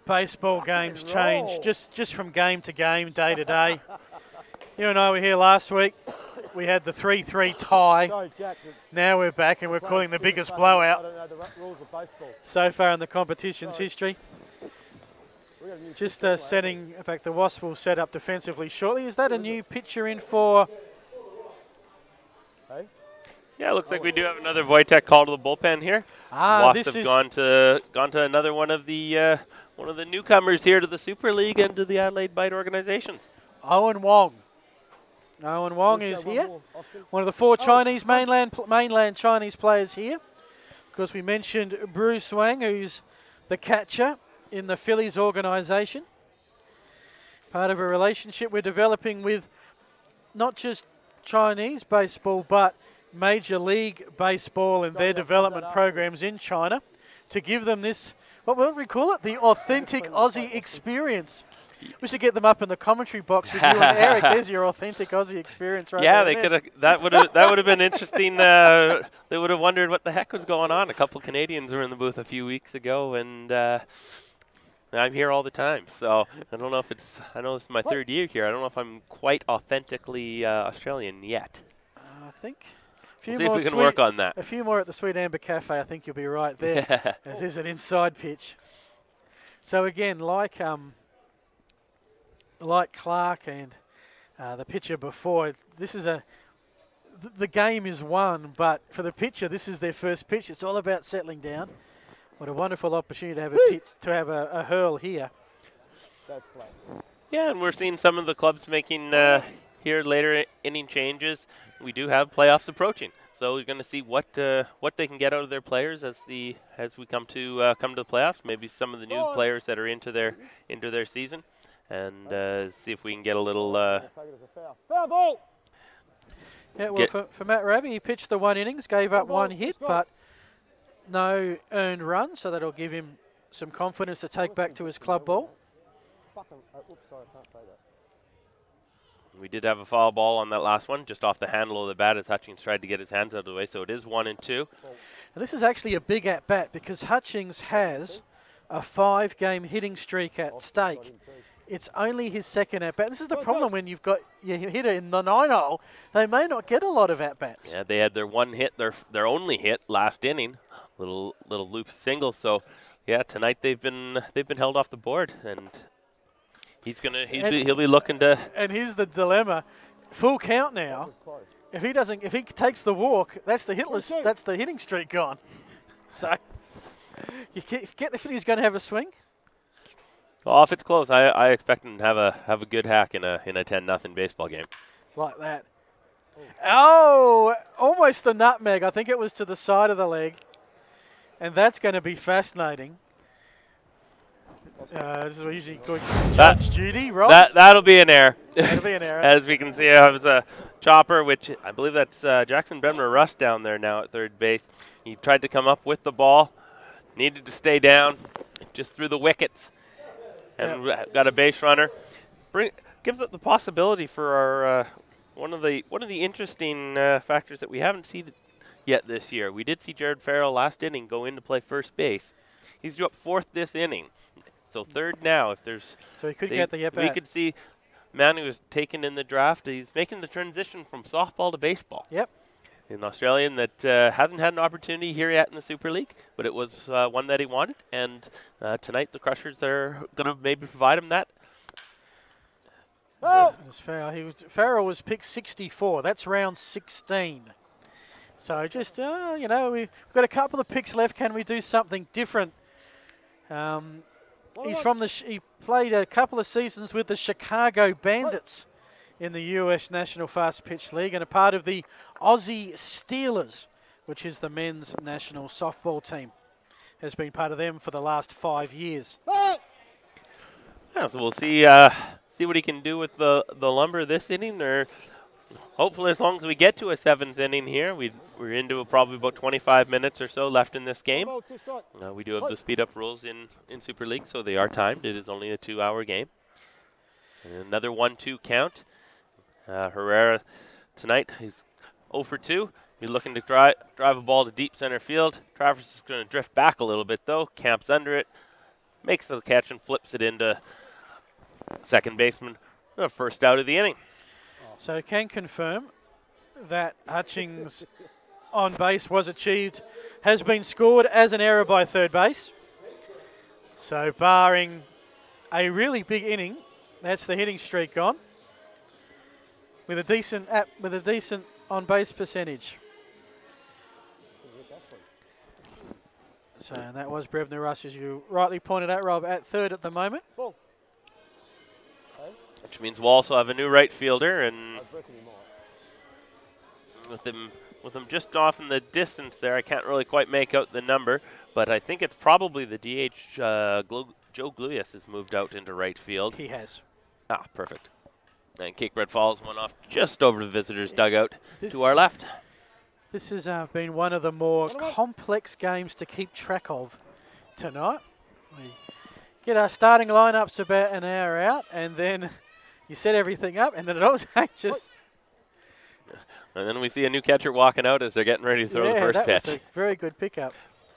baseball games change just from game to game, day to day. You and I were here last week. We had the 3-3 tie. Now we're back and we're calling the biggest blowout so far in the competition's history. Just setting, in fact, the Wasps will set up defensively shortly. Is that a new pitcher in for? Yeah, it looks like we do have another Wojtek call to the bullpen here. Wasps have gone to another one of the newcomers here to the Super League and to the Adelaide Bite organizations. Owen Wong. Owen Wong is here. One of the 4 Chinese mainland Chinese players here. Of course, we mentioned Bruce Wang, who's the catcher in the Phillies organization. Part of a relationship we're developing with not just Chinese baseball, but Major League Baseball and their development programs in China to give them this, what will we call it? The authentic Aussie experience. We should get them up in the commentary box with you and Eric. There's your authentic Aussie experience right there. Yeah, they could have. That would have been interesting. They would have wondered what the heck was going on. A couple Canadians were in the booth a few weeks ago, and I'm here all the time. So I don't know if it's. I know this is my 3rd year here. I don't know if I'm quite authentically Australian yet. I think. We'll see if we can work on that. A few more at the Sweet Amber Cafe. I think you'll be right there. As there's an inside pitch. So again, like Clark and the pitcher before, this is the game is won, but for the pitcher, this is their first pitch. It's all about settling down. What a wonderful opportunity to have a pitch, to have a hurl here. That's play. Yeah, and we're seeing some of the clubs making here later inning changes. We do have playoffs approaching, so we're going to see what they can get out of their players as we come to the playoffs. Maybe some of the new players that are into their season. And see if we can get a little. Foul ball. Yeah, well, for Matt Rabbie, he pitched the 1 innings, gave up 1 hit, but no earned run, so that'll give him some confidence to take back to his club ball. Oops, sorry, I can't say that. We did have a foul ball on that last one, just off the handle of the bat as Hutchings tried to get his hands out of the way, so it is 1-2. And this is actually a big at-bat because Hutchings has a 5-game hitting streak at stake. It's only his 2nd at-bat. This is the problem when you've got your hitter in the 9-hole. They may not get a lot of at-bats. Yeah, they had their 1 hit, their only hit last inning, little loop single. So, yeah, tonight they've been held off the board, and he'll be looking to. And here's the dilemma: full count now. If he takes the walk, that's the hitless. That's the hitting streak gone. So, you get the feeling he's going to have a swing. Well, if it's close, I expect him to have a good hack in a 10-0 baseball game. Like that. Oh, almost the nutmeg. I think it was to the side of the leg. And that's going to be fascinating. This is what usually called Judge Judy, Rob. That'll be an error. That'll be an error. As we can see, it was a chopper, which I believe that's Jackson Bremner-Rust down there now at 3rd base. He tried to come up with the ball, needed to stay down, just threw the wickets. And got a base runner. Gives it the possibility for our one of the interesting factors that we haven't seen yet this year. We did see Jared Farrell last inning go in to play first base. He's due up 4th this inning. So third now. If there's So he could get the at-bat. We could see man who was taken in the draft. He's making the transition from softball to baseball. Yep. An Australian that hasn't had an opportunity here yet in the Super League, but it was one that he wanted. And tonight the Crushers are going to maybe provide him that. Oh! Farrell was picked 64. That's round 16. So just, you know, we've got a couple of picks left. Can we do something different? He's from he played a couple of seasons with the Chicago Bandits in the US National Fast Pitch League and a part of the Aussie Steelers, which is the men's national softball team. Has been part of them for the last 5 years. Yeah, so we'll see see what he can do with the lumber this inning, or hopefully as long as we get to a 7th inning here. We're into probably about 25 minutes or so left in this game. We do have the speed up rules in Super League, so they are timed. It is only a 2-hour game. And another 1-2 count. Herrera tonight, he's 0 for 2. He's looking to drive a ball to deep center field. Travers is going to drift back a little bit though, camps under it, makes the catch and flips it into second baseman. First out of the inning. So can confirm that Hutchings on base was achieved, has been scored as an error by third base. So barring a really big inning, that's the hitting streak gone. With a decent on base percentage. So and that was Brebner Rush, as you rightly pointed out, Rob, at third at the moment. Which means we'll also have a new right fielder, and with him just off in the distance there, I can't really quite make out the number, but I think it's probably the DH. Joe Gluyas has moved out into right field. He has. Ah, perfect. And Cakebread Falls went off just over the visitors' dugout to our left. This has been one of the more complex games to keep track of tonight. We get our starting lineups about an hour out, and then you set everything up, and then it all changes. And then we see a new catcher walking out as they're getting ready to throw the first pitch. Was a very good pickup.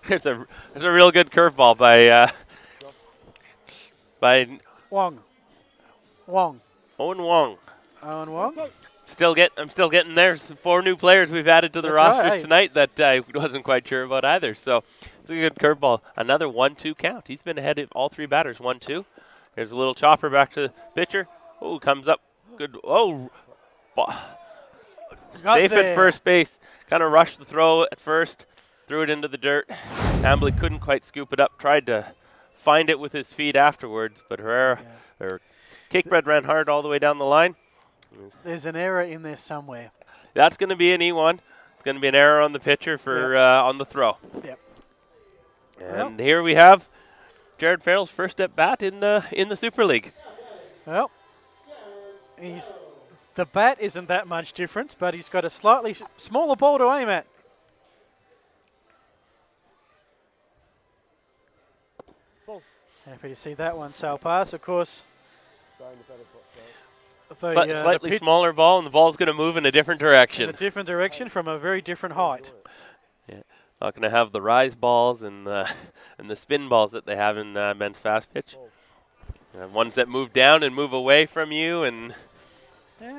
There's a real good curveball by Wong. Owen Wong. Owen Wong. I'm still getting there. 4 new players we've added to the rosters tonight that I wasn't quite sure about either. So it's a good curveball. Another 1-2 count. He's been ahead of all 3 batters. 1-2. There's a little chopper back to the pitcher. Oh, comes up. Good. Oh, safe at first base. Kind of rushed the throw at first. Threw it into the dirt. Hambley couldn't quite scoop it up. Tried to find it with his feet afterwards, but Herrera or Cakebread ran hard all the way down the line. There's an error in there somewhere. That's going to be an E1. It's going to be an error on the pitcher for on the throw. Yep. And here we have Jared Farrell's first at bat in the Super League. Well, the bat isn't that much difference, but he's got a slightly smaller ball to aim at. Happy to see that one sail past, of course. Slightly smaller ball, and the ball's going to move in a different direction. In a different direction from a very different height. Yeah, not going to have the rise balls and the spin balls that they have in men's fast pitch. Ones that move down and move away from you, and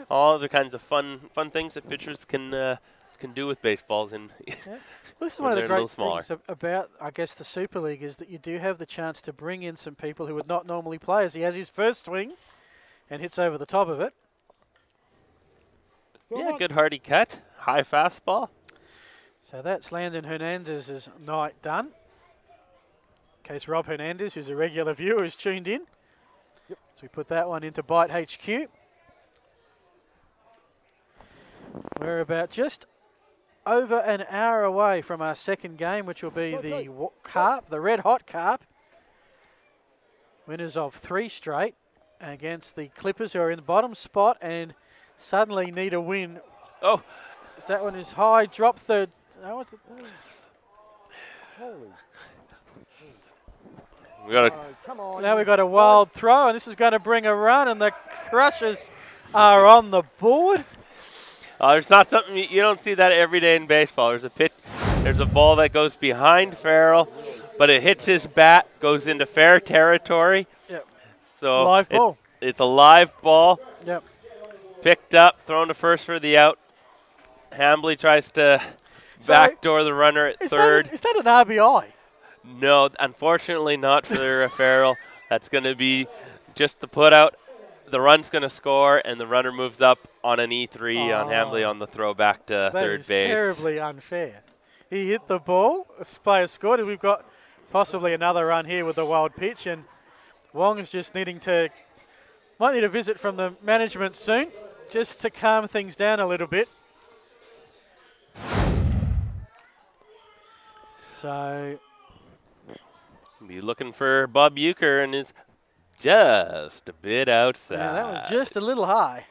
all other kinds of fun things that pitchers can do with baseballs. And well, this is one of the great things about, I guess, the Super League is that you do have the chance to bring in some people who would not normally play. As he has his first swing and hits over the top of it. Yeah, good hardy cut, high fastball. So that's Landon Hernandez's night done. In case Rob Hernandez, who's a regular viewer, is tuned in. So we put that one into Bite HQ. We're about just over an hour away from our second game, which will be the Carp, the Red Hot Carp. Winners of 3 straight against the Clippers, who are in the bottom spot and suddenly need a win. Oh, that one is high. Drop third. Oh, what's it? Now we've got a wild throw, and this is going to bring a run, and the Crushers are on the board. There's not something you don't see that every day in baseball. There's a ball that goes behind Farrell, but it hits his bat, goes into fair territory. Yep. So Live ball. It's a live ball. Yep. Picked up, thrown to first for the out. Hambly tries to backdoor the runner at third. Is that an RBI? No, unfortunately not for Farrell. That's going to be just the put out. The run's going to score, and the runner moves up on an E3 on Hambly on the throw back to third base. That is terribly unfair. He hit the ball, a player scored, and we've got possibly another run here with the wild pitch, and Wong is just might need a visit from the management soon, just to calm things down a little bit. So be looking for Bob Euchre, and is just a bit outside. yeah, that was just a little high.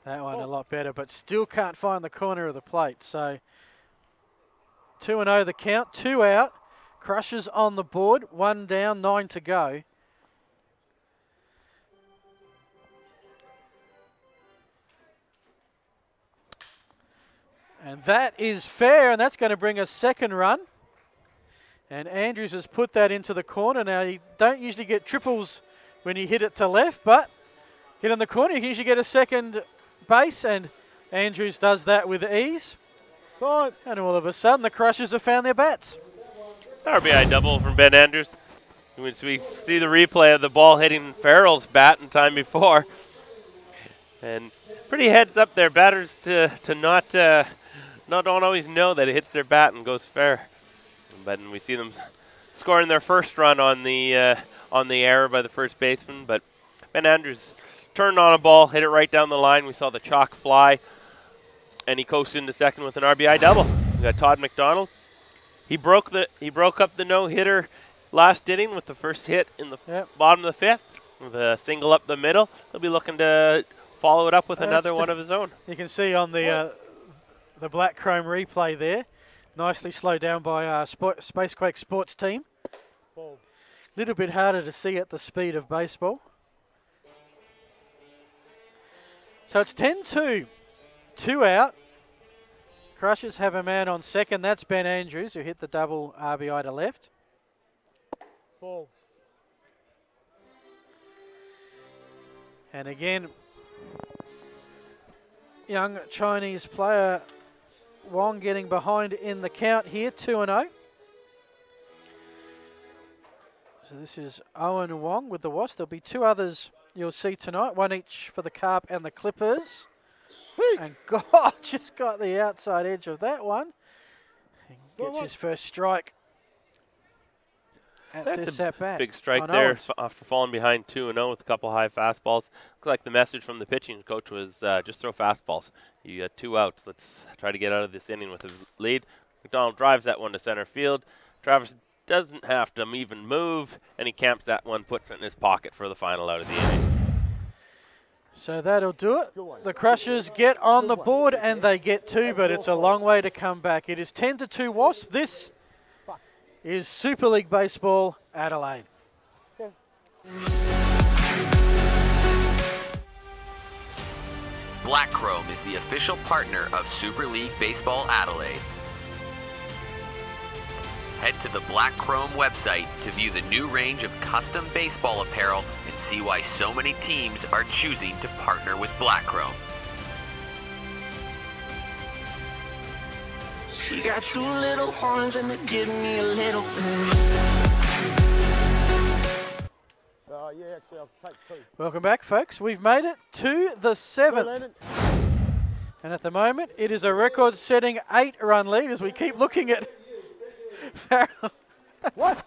That one a lot better, but still can't find the corner of the plate. So 2-0 the count, 2 out. Crushers on the board, 1 down, 9 to go. And that is fair, and that's going to bring a second run. And Andrews has put that into the corner. Now, you don't usually get triples when you hit it to left, but get in the corner, you can usually get a second base, and Andrews does that with ease. Time. And all of a sudden, the Crushers have found their bats. RBI double from Ben Andrews. We see the replay of the ball hitting Farrell's bat in time before. And pretty heads up there, batters to don't always know that it hits their bat and goes fair. But we see them scoring their first run on the error by the first baseman. But Ben Andrews turned on a ball, hit it right down the line. We saw the chalk fly, and he coasted into second with an RBI double. We got Todd McDonald. He broke up the no-hitter last inning with the first hit in the bottom of the fifth with a single up the middle. He'll be looking to follow it up with another one of his own. You can see on the black chrome replay there, nicely slowed down by Spacequake Sports team. A little bit harder to see at the speed of baseball. So it's 10-2, 2 out. Crushers have a man on second. That's Ben Andrews, who hit the double RBI to left. Ball. And again, young Chinese player Wong getting behind in the count here, 2-0. So this is Owen Wong with the Wasps. There'll be 2 others you'll see tonight, 1 each for the Carp and the Clippers. And God just got the outside edge of that one. And gets his first strike at this at-bat. Big strike there after falling behind 2-0 with a couple high fastballs. Looks like the message from the pitching coach was just throw fastballs. You got 2 outs. Let's try to get out of this inning with a lead. McDonald drives that one to center field. Travis doesn't have to even move, and he camps that one, puts it in his pocket for the final out of the inning. So that'll do it. The Crushers get on the board, and they get 2, but it's a long way to come back. It is 10-2 Wasps. This is Super League Baseball Adelaide. Black Chrome is the official partner of Super League Baseball Adelaide. Head to the Black Chrome website to view the new range of custom baseball apparel and see why so many teams are choosing to partner with Black Chrome. She got 2 little horns and they give me a little bit. Yeah, actually, I'll take 2. Welcome back, folks. We've made it to the 7th. And at the moment, it is a record-setting 8-run lead as we keep looking at Farrell. What?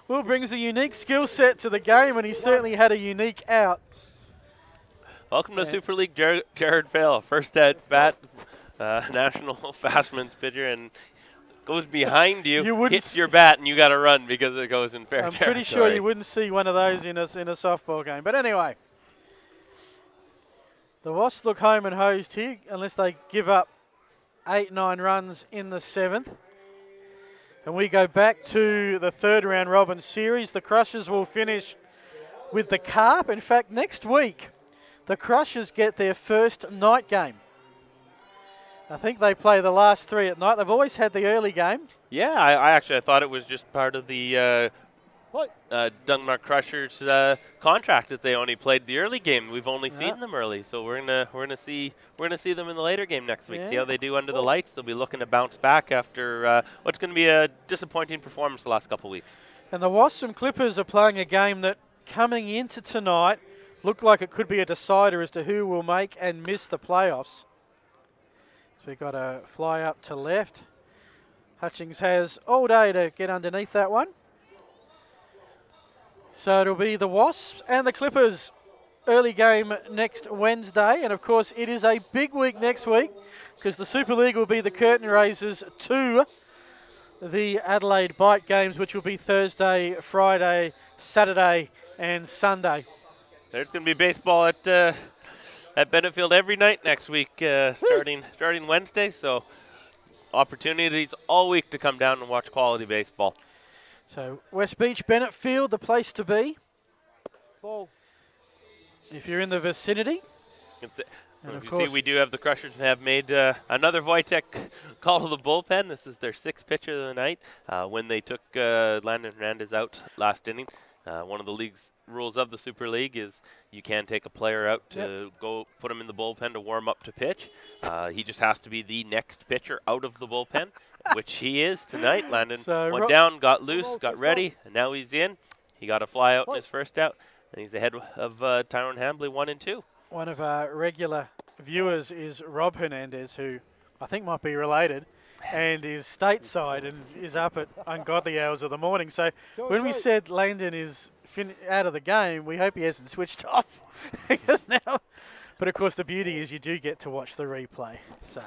Will brings a unique skill set to the game, and he certainly had a unique out. Welcome to Super League, Jared Farrell. First at bat, national fastman's pitcher, and goes behind you, hits your bat, and you got to run because it goes in fair territory. I'm pretty sure you wouldn't see one of those in a softball game. But anyway, the Wasps look home and hosed here unless they give up 8-9 runs in the 7th. And we go back to the 3rd round robin series. The Crushers will finish with the Carp. In fact, next week, the Crushers get their first night game. I think they play the last 3 at night. They've always had the early game. Yeah, I thought it was just part of the Dunmark Crushers contract that they only played the early game. We've only seen them early, so we're gonna see them in the later game next week. See how they do under the lights. They'll be looking to bounce back after what's going to be a disappointing performance the last couple of weeks. And the Wasps and Clippers are playing a game that, coming into tonight, looked like it could be a decider as to who will make and miss the playoffs. So we've got a fly up to left. Hutchings has all day to get underneath that one. So it'll be the Wasps and the Clippers early game next Wednesday. And, of course, it is a big week next week because the Super League will be the curtain raisers to the Adelaide Bite games, which will be Thursday, Friday, Saturday and Sunday. There's going to be baseball at Bennettfield every night next week, starting Wednesday. So opportunities all week to come down and watch quality baseball. So West Beach, Bennettfield, the place to be. Ball. If you're in the vicinity. And of course, we do have the Crushers have made another Wojtek call to the bullpen. This is their 6th pitcher of the night. When they took Landon Hernandez out last inning, one of the league's rules of the Super League is you can take a player out to go put him in the bullpen to warm up to pitch. He just has to be the next pitcher out of the bullpen, which he is tonight. Landon went down, got loose, got ready, and now he's in. He got a fly out in his first out, and he's ahead of Tyrone Hambley 1 and 2. One of our regular viewers is Rob Hernandez, who I think might be related, and is stateside and is up at ungodly hours of the morning. So when we said Landon is out of the game, we hope he hasn't switched off. Because now, but of course the beauty is you do get to watch the replay. So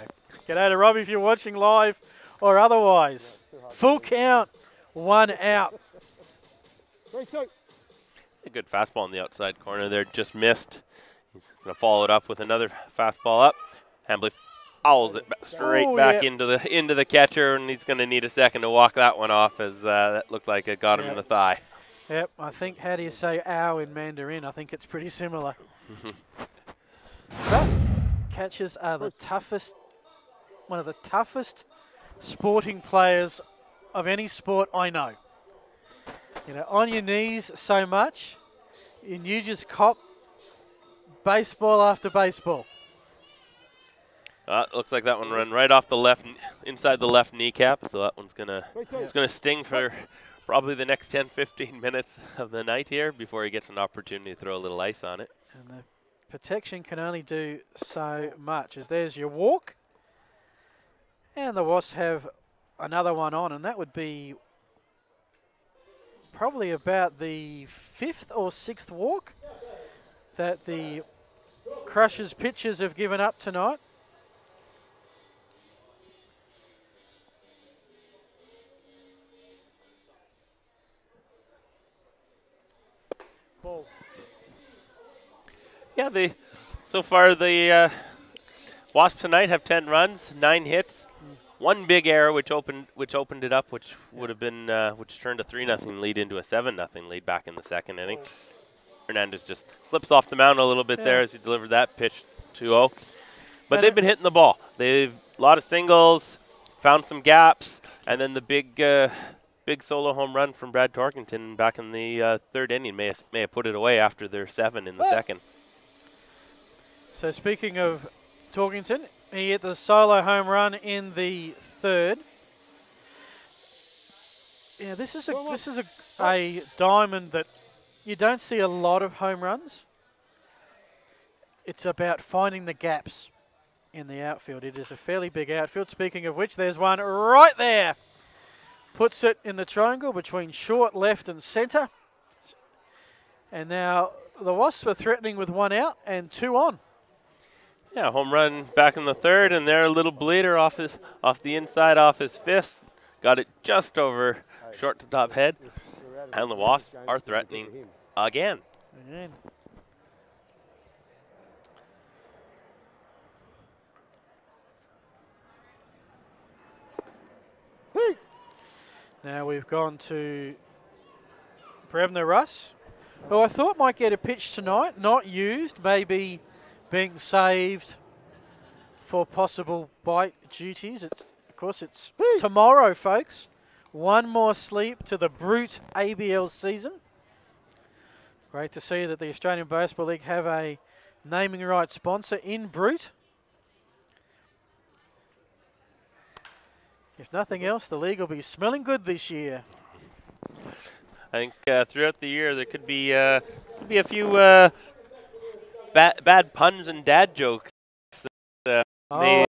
g'day to Rob if you're watching live or otherwise. Full count, 1 out. 3-2. A good fastball in the outside corner there, just missed. He's going to follow it up with another fastball up. Hambley owls it straight back into the catcher, and he's going to need a second to walk that one off, as that looked like it got him in the thigh. Yep, I think, how do you say ow in Mandarin? I think it's pretty similar. But catchers are the toughest, one of the toughest sporting players of any sport I know. You know, on your knees so much, and you just cop baseball after baseball. Looks like that one ran right off the left, inside the left kneecap, so that one's gonna sting for probably the next 10-15 minutes of the night here before he gets an opportunity to throw a little ice on it. And the protection can only do so much. As there's your walk, and the Wasps have another one on, and that would be probably about the 5th or 6th walk that the Crushers pitchers have given up tonight. Ball. Yeah, so far the Wasps tonight have 10 runs, 9 hits, 1 big error which opened it up, which would have been which turned a 3-0 lead into a 7-0 lead back in the second inning. Hernandez just slips off the mound a little bit there as he delivered that pitch 2-0. But they've been hitting the ball. They've a lot of singles, found some gaps, and then the big solo home run from Brad Torkington back in the 3rd inning may have put it away after their 7 in the second. So speaking of Torkington, he hit the solo home run in the 3rd. Yeah, this is a diamond that you don't see a lot of home runs. It's about finding the gaps in the outfield. It is a fairly big outfield. Speaking of which, there's one right there. Puts it in the triangle between short, left and centre. And now the Wasps were threatening with 1 out and 2 on. Yeah, home run back in the 3rd, and there a little bleeder off the inside off his fist. Got it just over short to top head. And the Wasps are threatening again. Now we've gone to Brebner Russ, who I thought might get a pitch tonight, not used, maybe being saved for possible bite duties. Of course, it's tomorrow, folks. One more sleep to the Brute ABL season. Great to see that the Australian Baseball League have a naming rights sponsor in Brute. If nothing else, the league will be smelling good this year. I think throughout the year there could be a few bad puns and dad jokes made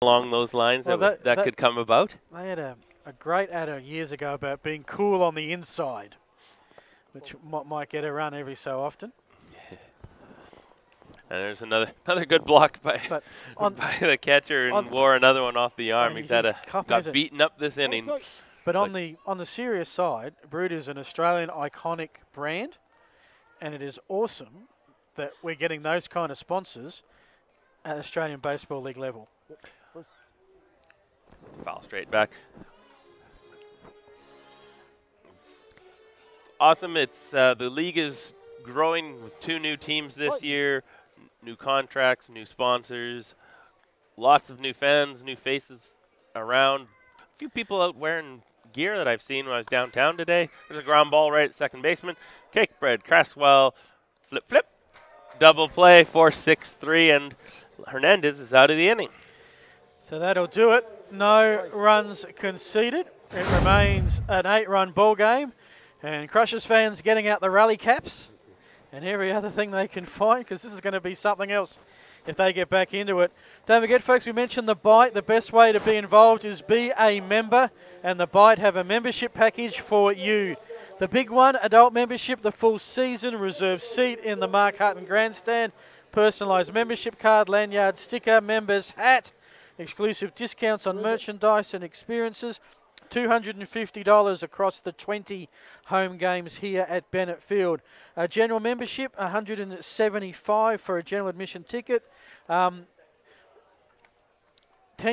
along those lines. Well, that could come about. They had a great ad years ago about being cool on the inside, which might get a run every so often. And there's another good block by the catcher and wore another one off the arm. He got beaten up this inning. But on the serious side, Brute is an Australian iconic brand, and it is awesome that we're getting those kind of sponsors at Australian Baseball League level. Foul straight back. It's awesome. It's the league is growing with 2 new teams this year. New contracts, new sponsors, lots of new fans, new faces around. A few people out wearing gear that I've seen when I was downtown today. There's a ground ball right at second baseman. Cakebread, Cresswell, flip, double play, 4-6-3, and Hernandez is out of the inning. So that'll do it. No runs conceded. It remains an 8-run ball game, and Crushers fans getting out the rally caps and every other thing they can find, because this is going to be something else if they get back into it. Don't forget, folks, we mentioned the Bite. The best way to be involved is be a member, and the Bite have a membership package for you. The big one, adult membership, the full season, reserved seat in the Mark Hutton Grandstand, personalised membership card, lanyard, sticker, members hat, exclusive discounts on merchandise and experiences, $250 across the 20 home games here at Bennett Field. General membership, $175 for a general admission ticket. 10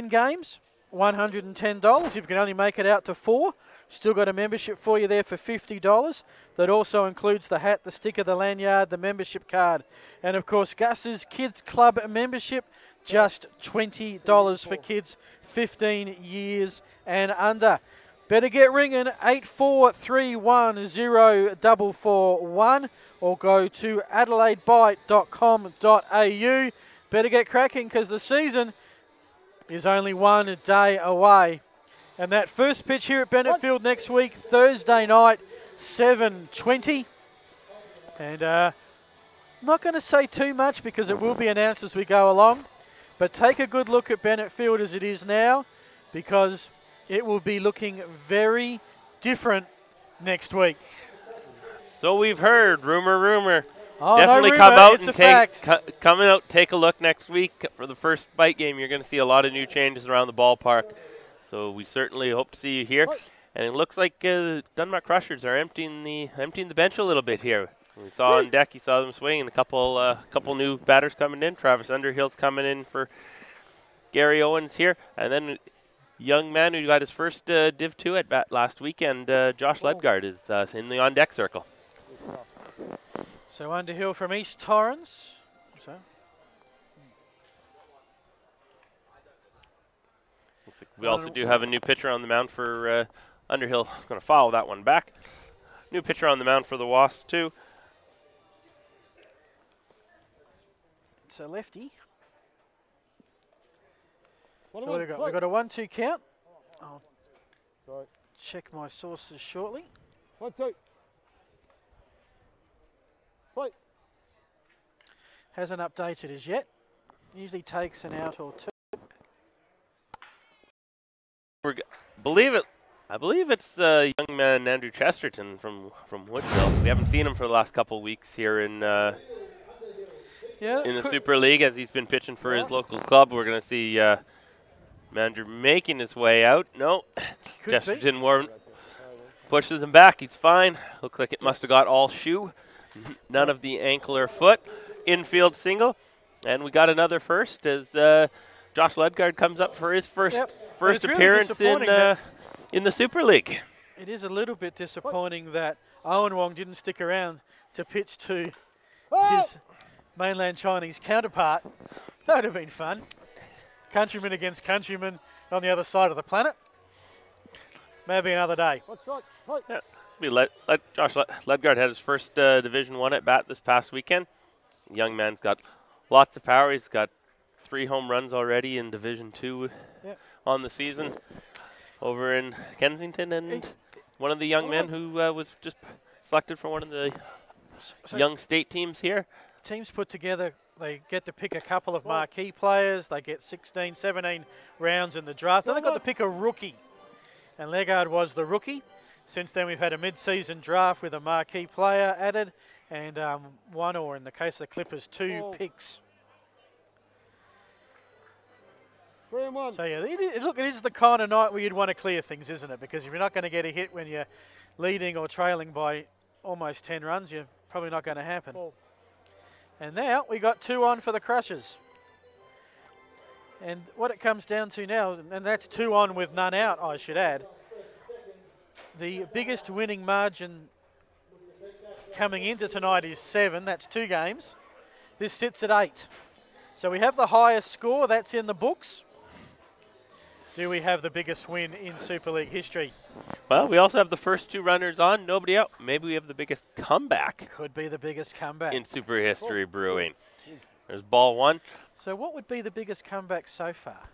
games, $110. If you can only make it out to 4, still got a membership for you there for $50. That also includes the hat, the sticker, the lanyard, the membership card. And of course, Gus's Kids Club membership, just $20 for kids 15 years and under. Better get ringing, 84310441, or go to adelaidebite.com.au. Better get cracking, because the season is only 1 day away. And that first pitch here at Bennett Field next week, Thursday night, 7:20. And not going to say too much, because it will be announced as we go along. But take a good look at Bennett Field as it is now, because it will be looking very different next week. So we've heard, rumor. Oh, definitely no come rumor, out it's and come out, take a look next week for the first Bite game. You're going to see a lot of new changes around the ballpark. So we certainly hope to see you here. And it looks like Dunmore Crushers are emptying the bench a little bit here. We saw on deck, you saw them swing, and a couple new batters coming in. Travis Underhill's coming in for Gary Owens here, and then young man who got his first Div 2 at bat last weekend, Josh Ledgard, is in the on deck circle. So Underhill from East Torrens. So we also do have a new pitcher on the mound for Underhill. Going to foul that one back. New pitcher on the mound for the Wasps too. It's a lefty. So what do we got? We've got a 1-2 count. I'll check my sources shortly. 1-2. Play. Hasn't updated as yet. Usually takes an out or two. I believe it's the young man Andrew Chesterton from Woodville. We haven't seen him for the last couple of weeks here in the Super League, as he's been pitching for his local club. We're going to see Andrew making his way out. No, Chesterton pushes him back. He's fine. Looks like it must have got all shoe. None of the ankle or foot. Infield single. And we got another first as Josh Ledgard comes up for his first appearance in the Super League. It is a little bit disappointing that Owen Wong didn't stick around to pitch to his mainland Chinese counterpart, That would have been fun. Countryman against countryman on the other side of the planet. Maybe another day. Yeah. Josh Ledgard had his first Division 1 at bat this past weekend. Young man's got lots of power. He's got 3 home runs already in Division 2 on the season over in Kensington, and one of the young men who was just selected for one of the young state teams here. Teams put together, they get to pick a couple of marquee players. They get 16, 17 rounds in the draft. Then they got to pick a rookie, and Ledgard was the rookie. Since then, we've had a mid-season draft with a marquee player added, and one, or in the case of the Clippers, 2 picks. 3-1. So yeah, look, it is the kind of night where you'd want to clear things, isn't it? Because if you're not going to get a hit when you're leading or trailing by almost 10 runs, you're probably not going to happen. And now we got 2 on for the Crushers. And what it comes down to now, and that's 2 on with none out, I should add. The biggest winning margin coming into tonight is 7. That's 2 games. This sits at 8. So we have the highest score. That's in the books. Do we have the biggest win in Super League history? Well, we also have the first 2 runners on, nobody out. Maybe we have the biggest comeback. Could be the biggest comeback in Super history brewing. There's ball 1. So what would be the biggest comeback so far?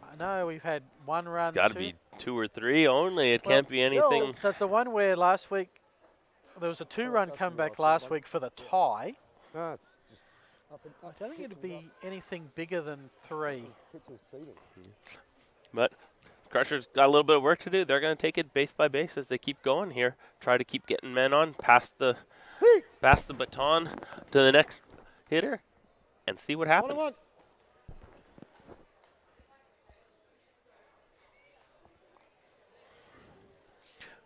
I know we've had 1 run. It's got to be 2 or 3 only. It can't be anything. Does the one where last week there was a 2-run comeback last week for the tie? No, it's just up and I don't think it'd be anything bigger than 3. But Crushers got a little bit of work to do. They're going to take it base by base as they keep going here. Try to keep getting men on, pass the baton to the next hitter, and see what happens.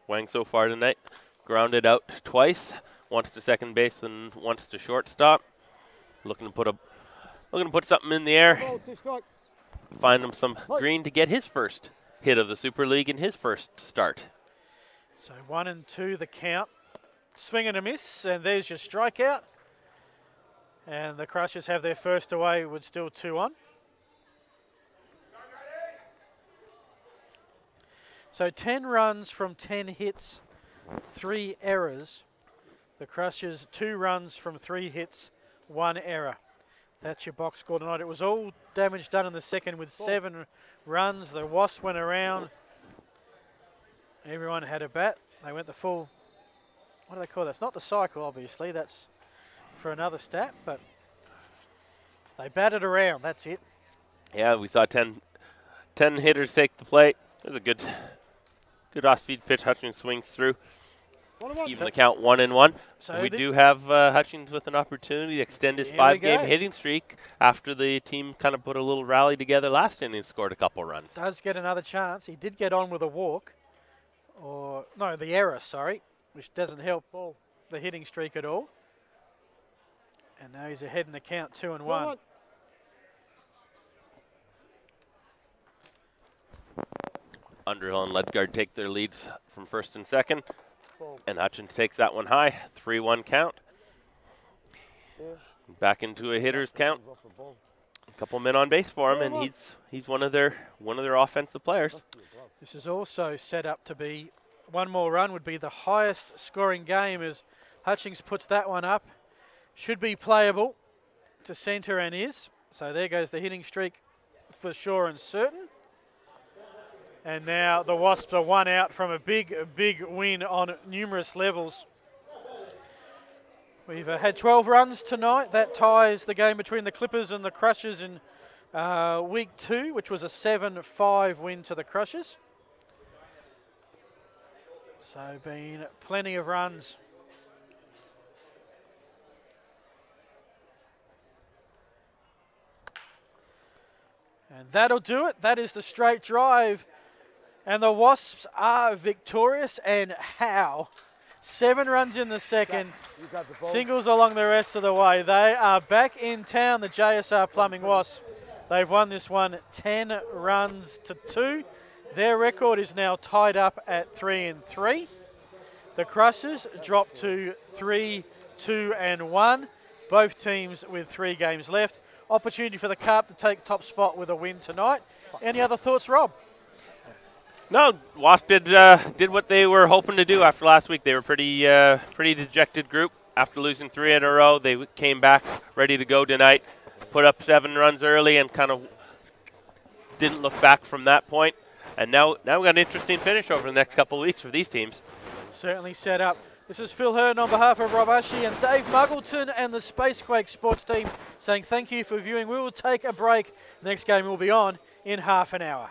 Wang so far tonight, grounded out twice, once to second base and once to shortstop. Looking to put something in the air. Find him some green to get his first hit of the Super League in his first start. So 1 and 2 the count. Swing and a miss, and there's your strikeout. And the Crushers have their first away with still 2 on. So 10 runs from 10 hits, 3 errors. The Crushers 2 runs from 3 hits, 1 error. That's your box score tonight. It was all damage done in the second with 7 runs. The Wasps went around. Everyone had a bat. They went the full, what do they call that? It's not the cycle, obviously. That's for another stat, but they batted around. That's it. Yeah, we saw 10 hitters take the plate. It was a good off-speed pitch. Hutchings swings through. Even the count 1-1. So we do have Hutchings with an opportunity to extend his 5-game hitting streak after the team kind of put a little rally together last inning and scored a couple runs. Does get another chance. He did get on with a walk, or no, the error, sorry, which doesn't help the hitting streak at all. And now he's ahead in the count 2-1. Underhill and Ledgard take their leads from first and second. And Hutchins takes that one high, 3-1 count. Back into a hitter's count. A couple men on base for him, and he's one of their offensive players. This is also set up to be one more run would be the highest scoring game as Hutchings puts that one up. Should be playable to centre and is. So there goes the hitting streak for sure and certain. And now the Wasps are 1 out from a big win on numerous levels. We've had 12 runs tonight. That ties the game between the Clippers and the Crushers in week 2, which was a 7-5 win to the Crushers. So been plenty of runs. And that'll do it. That is the straight drive. And the Wasps are victorious, and how? 7 runs in the second, singles along the rest of the way. They are back in town, the JSR Plumbing Wasps. They've won this one 10 runs to 2. Their record is now tied up at 3-3. The Crushers dropped to 3-2-1. Both teams with 3 games left. opportunity for the Carp to take top spot with a win tonight. Any other thoughts, Rob? No, Wasp did what they were hoping to do after last week. They were pretty dejected group after losing 3 in a row. They came back ready to go tonight, put up 7 runs early, and kind of didn't look back from that point. And now we got an interesting finish over the next couple of weeks for these teams. Certainly set up. This is Phil Hearn on behalf of Rob Ashley and Dave Muggleton and the Spacequake sports team saying thank you for viewing. We will take a break. The next game will be on in half an hour.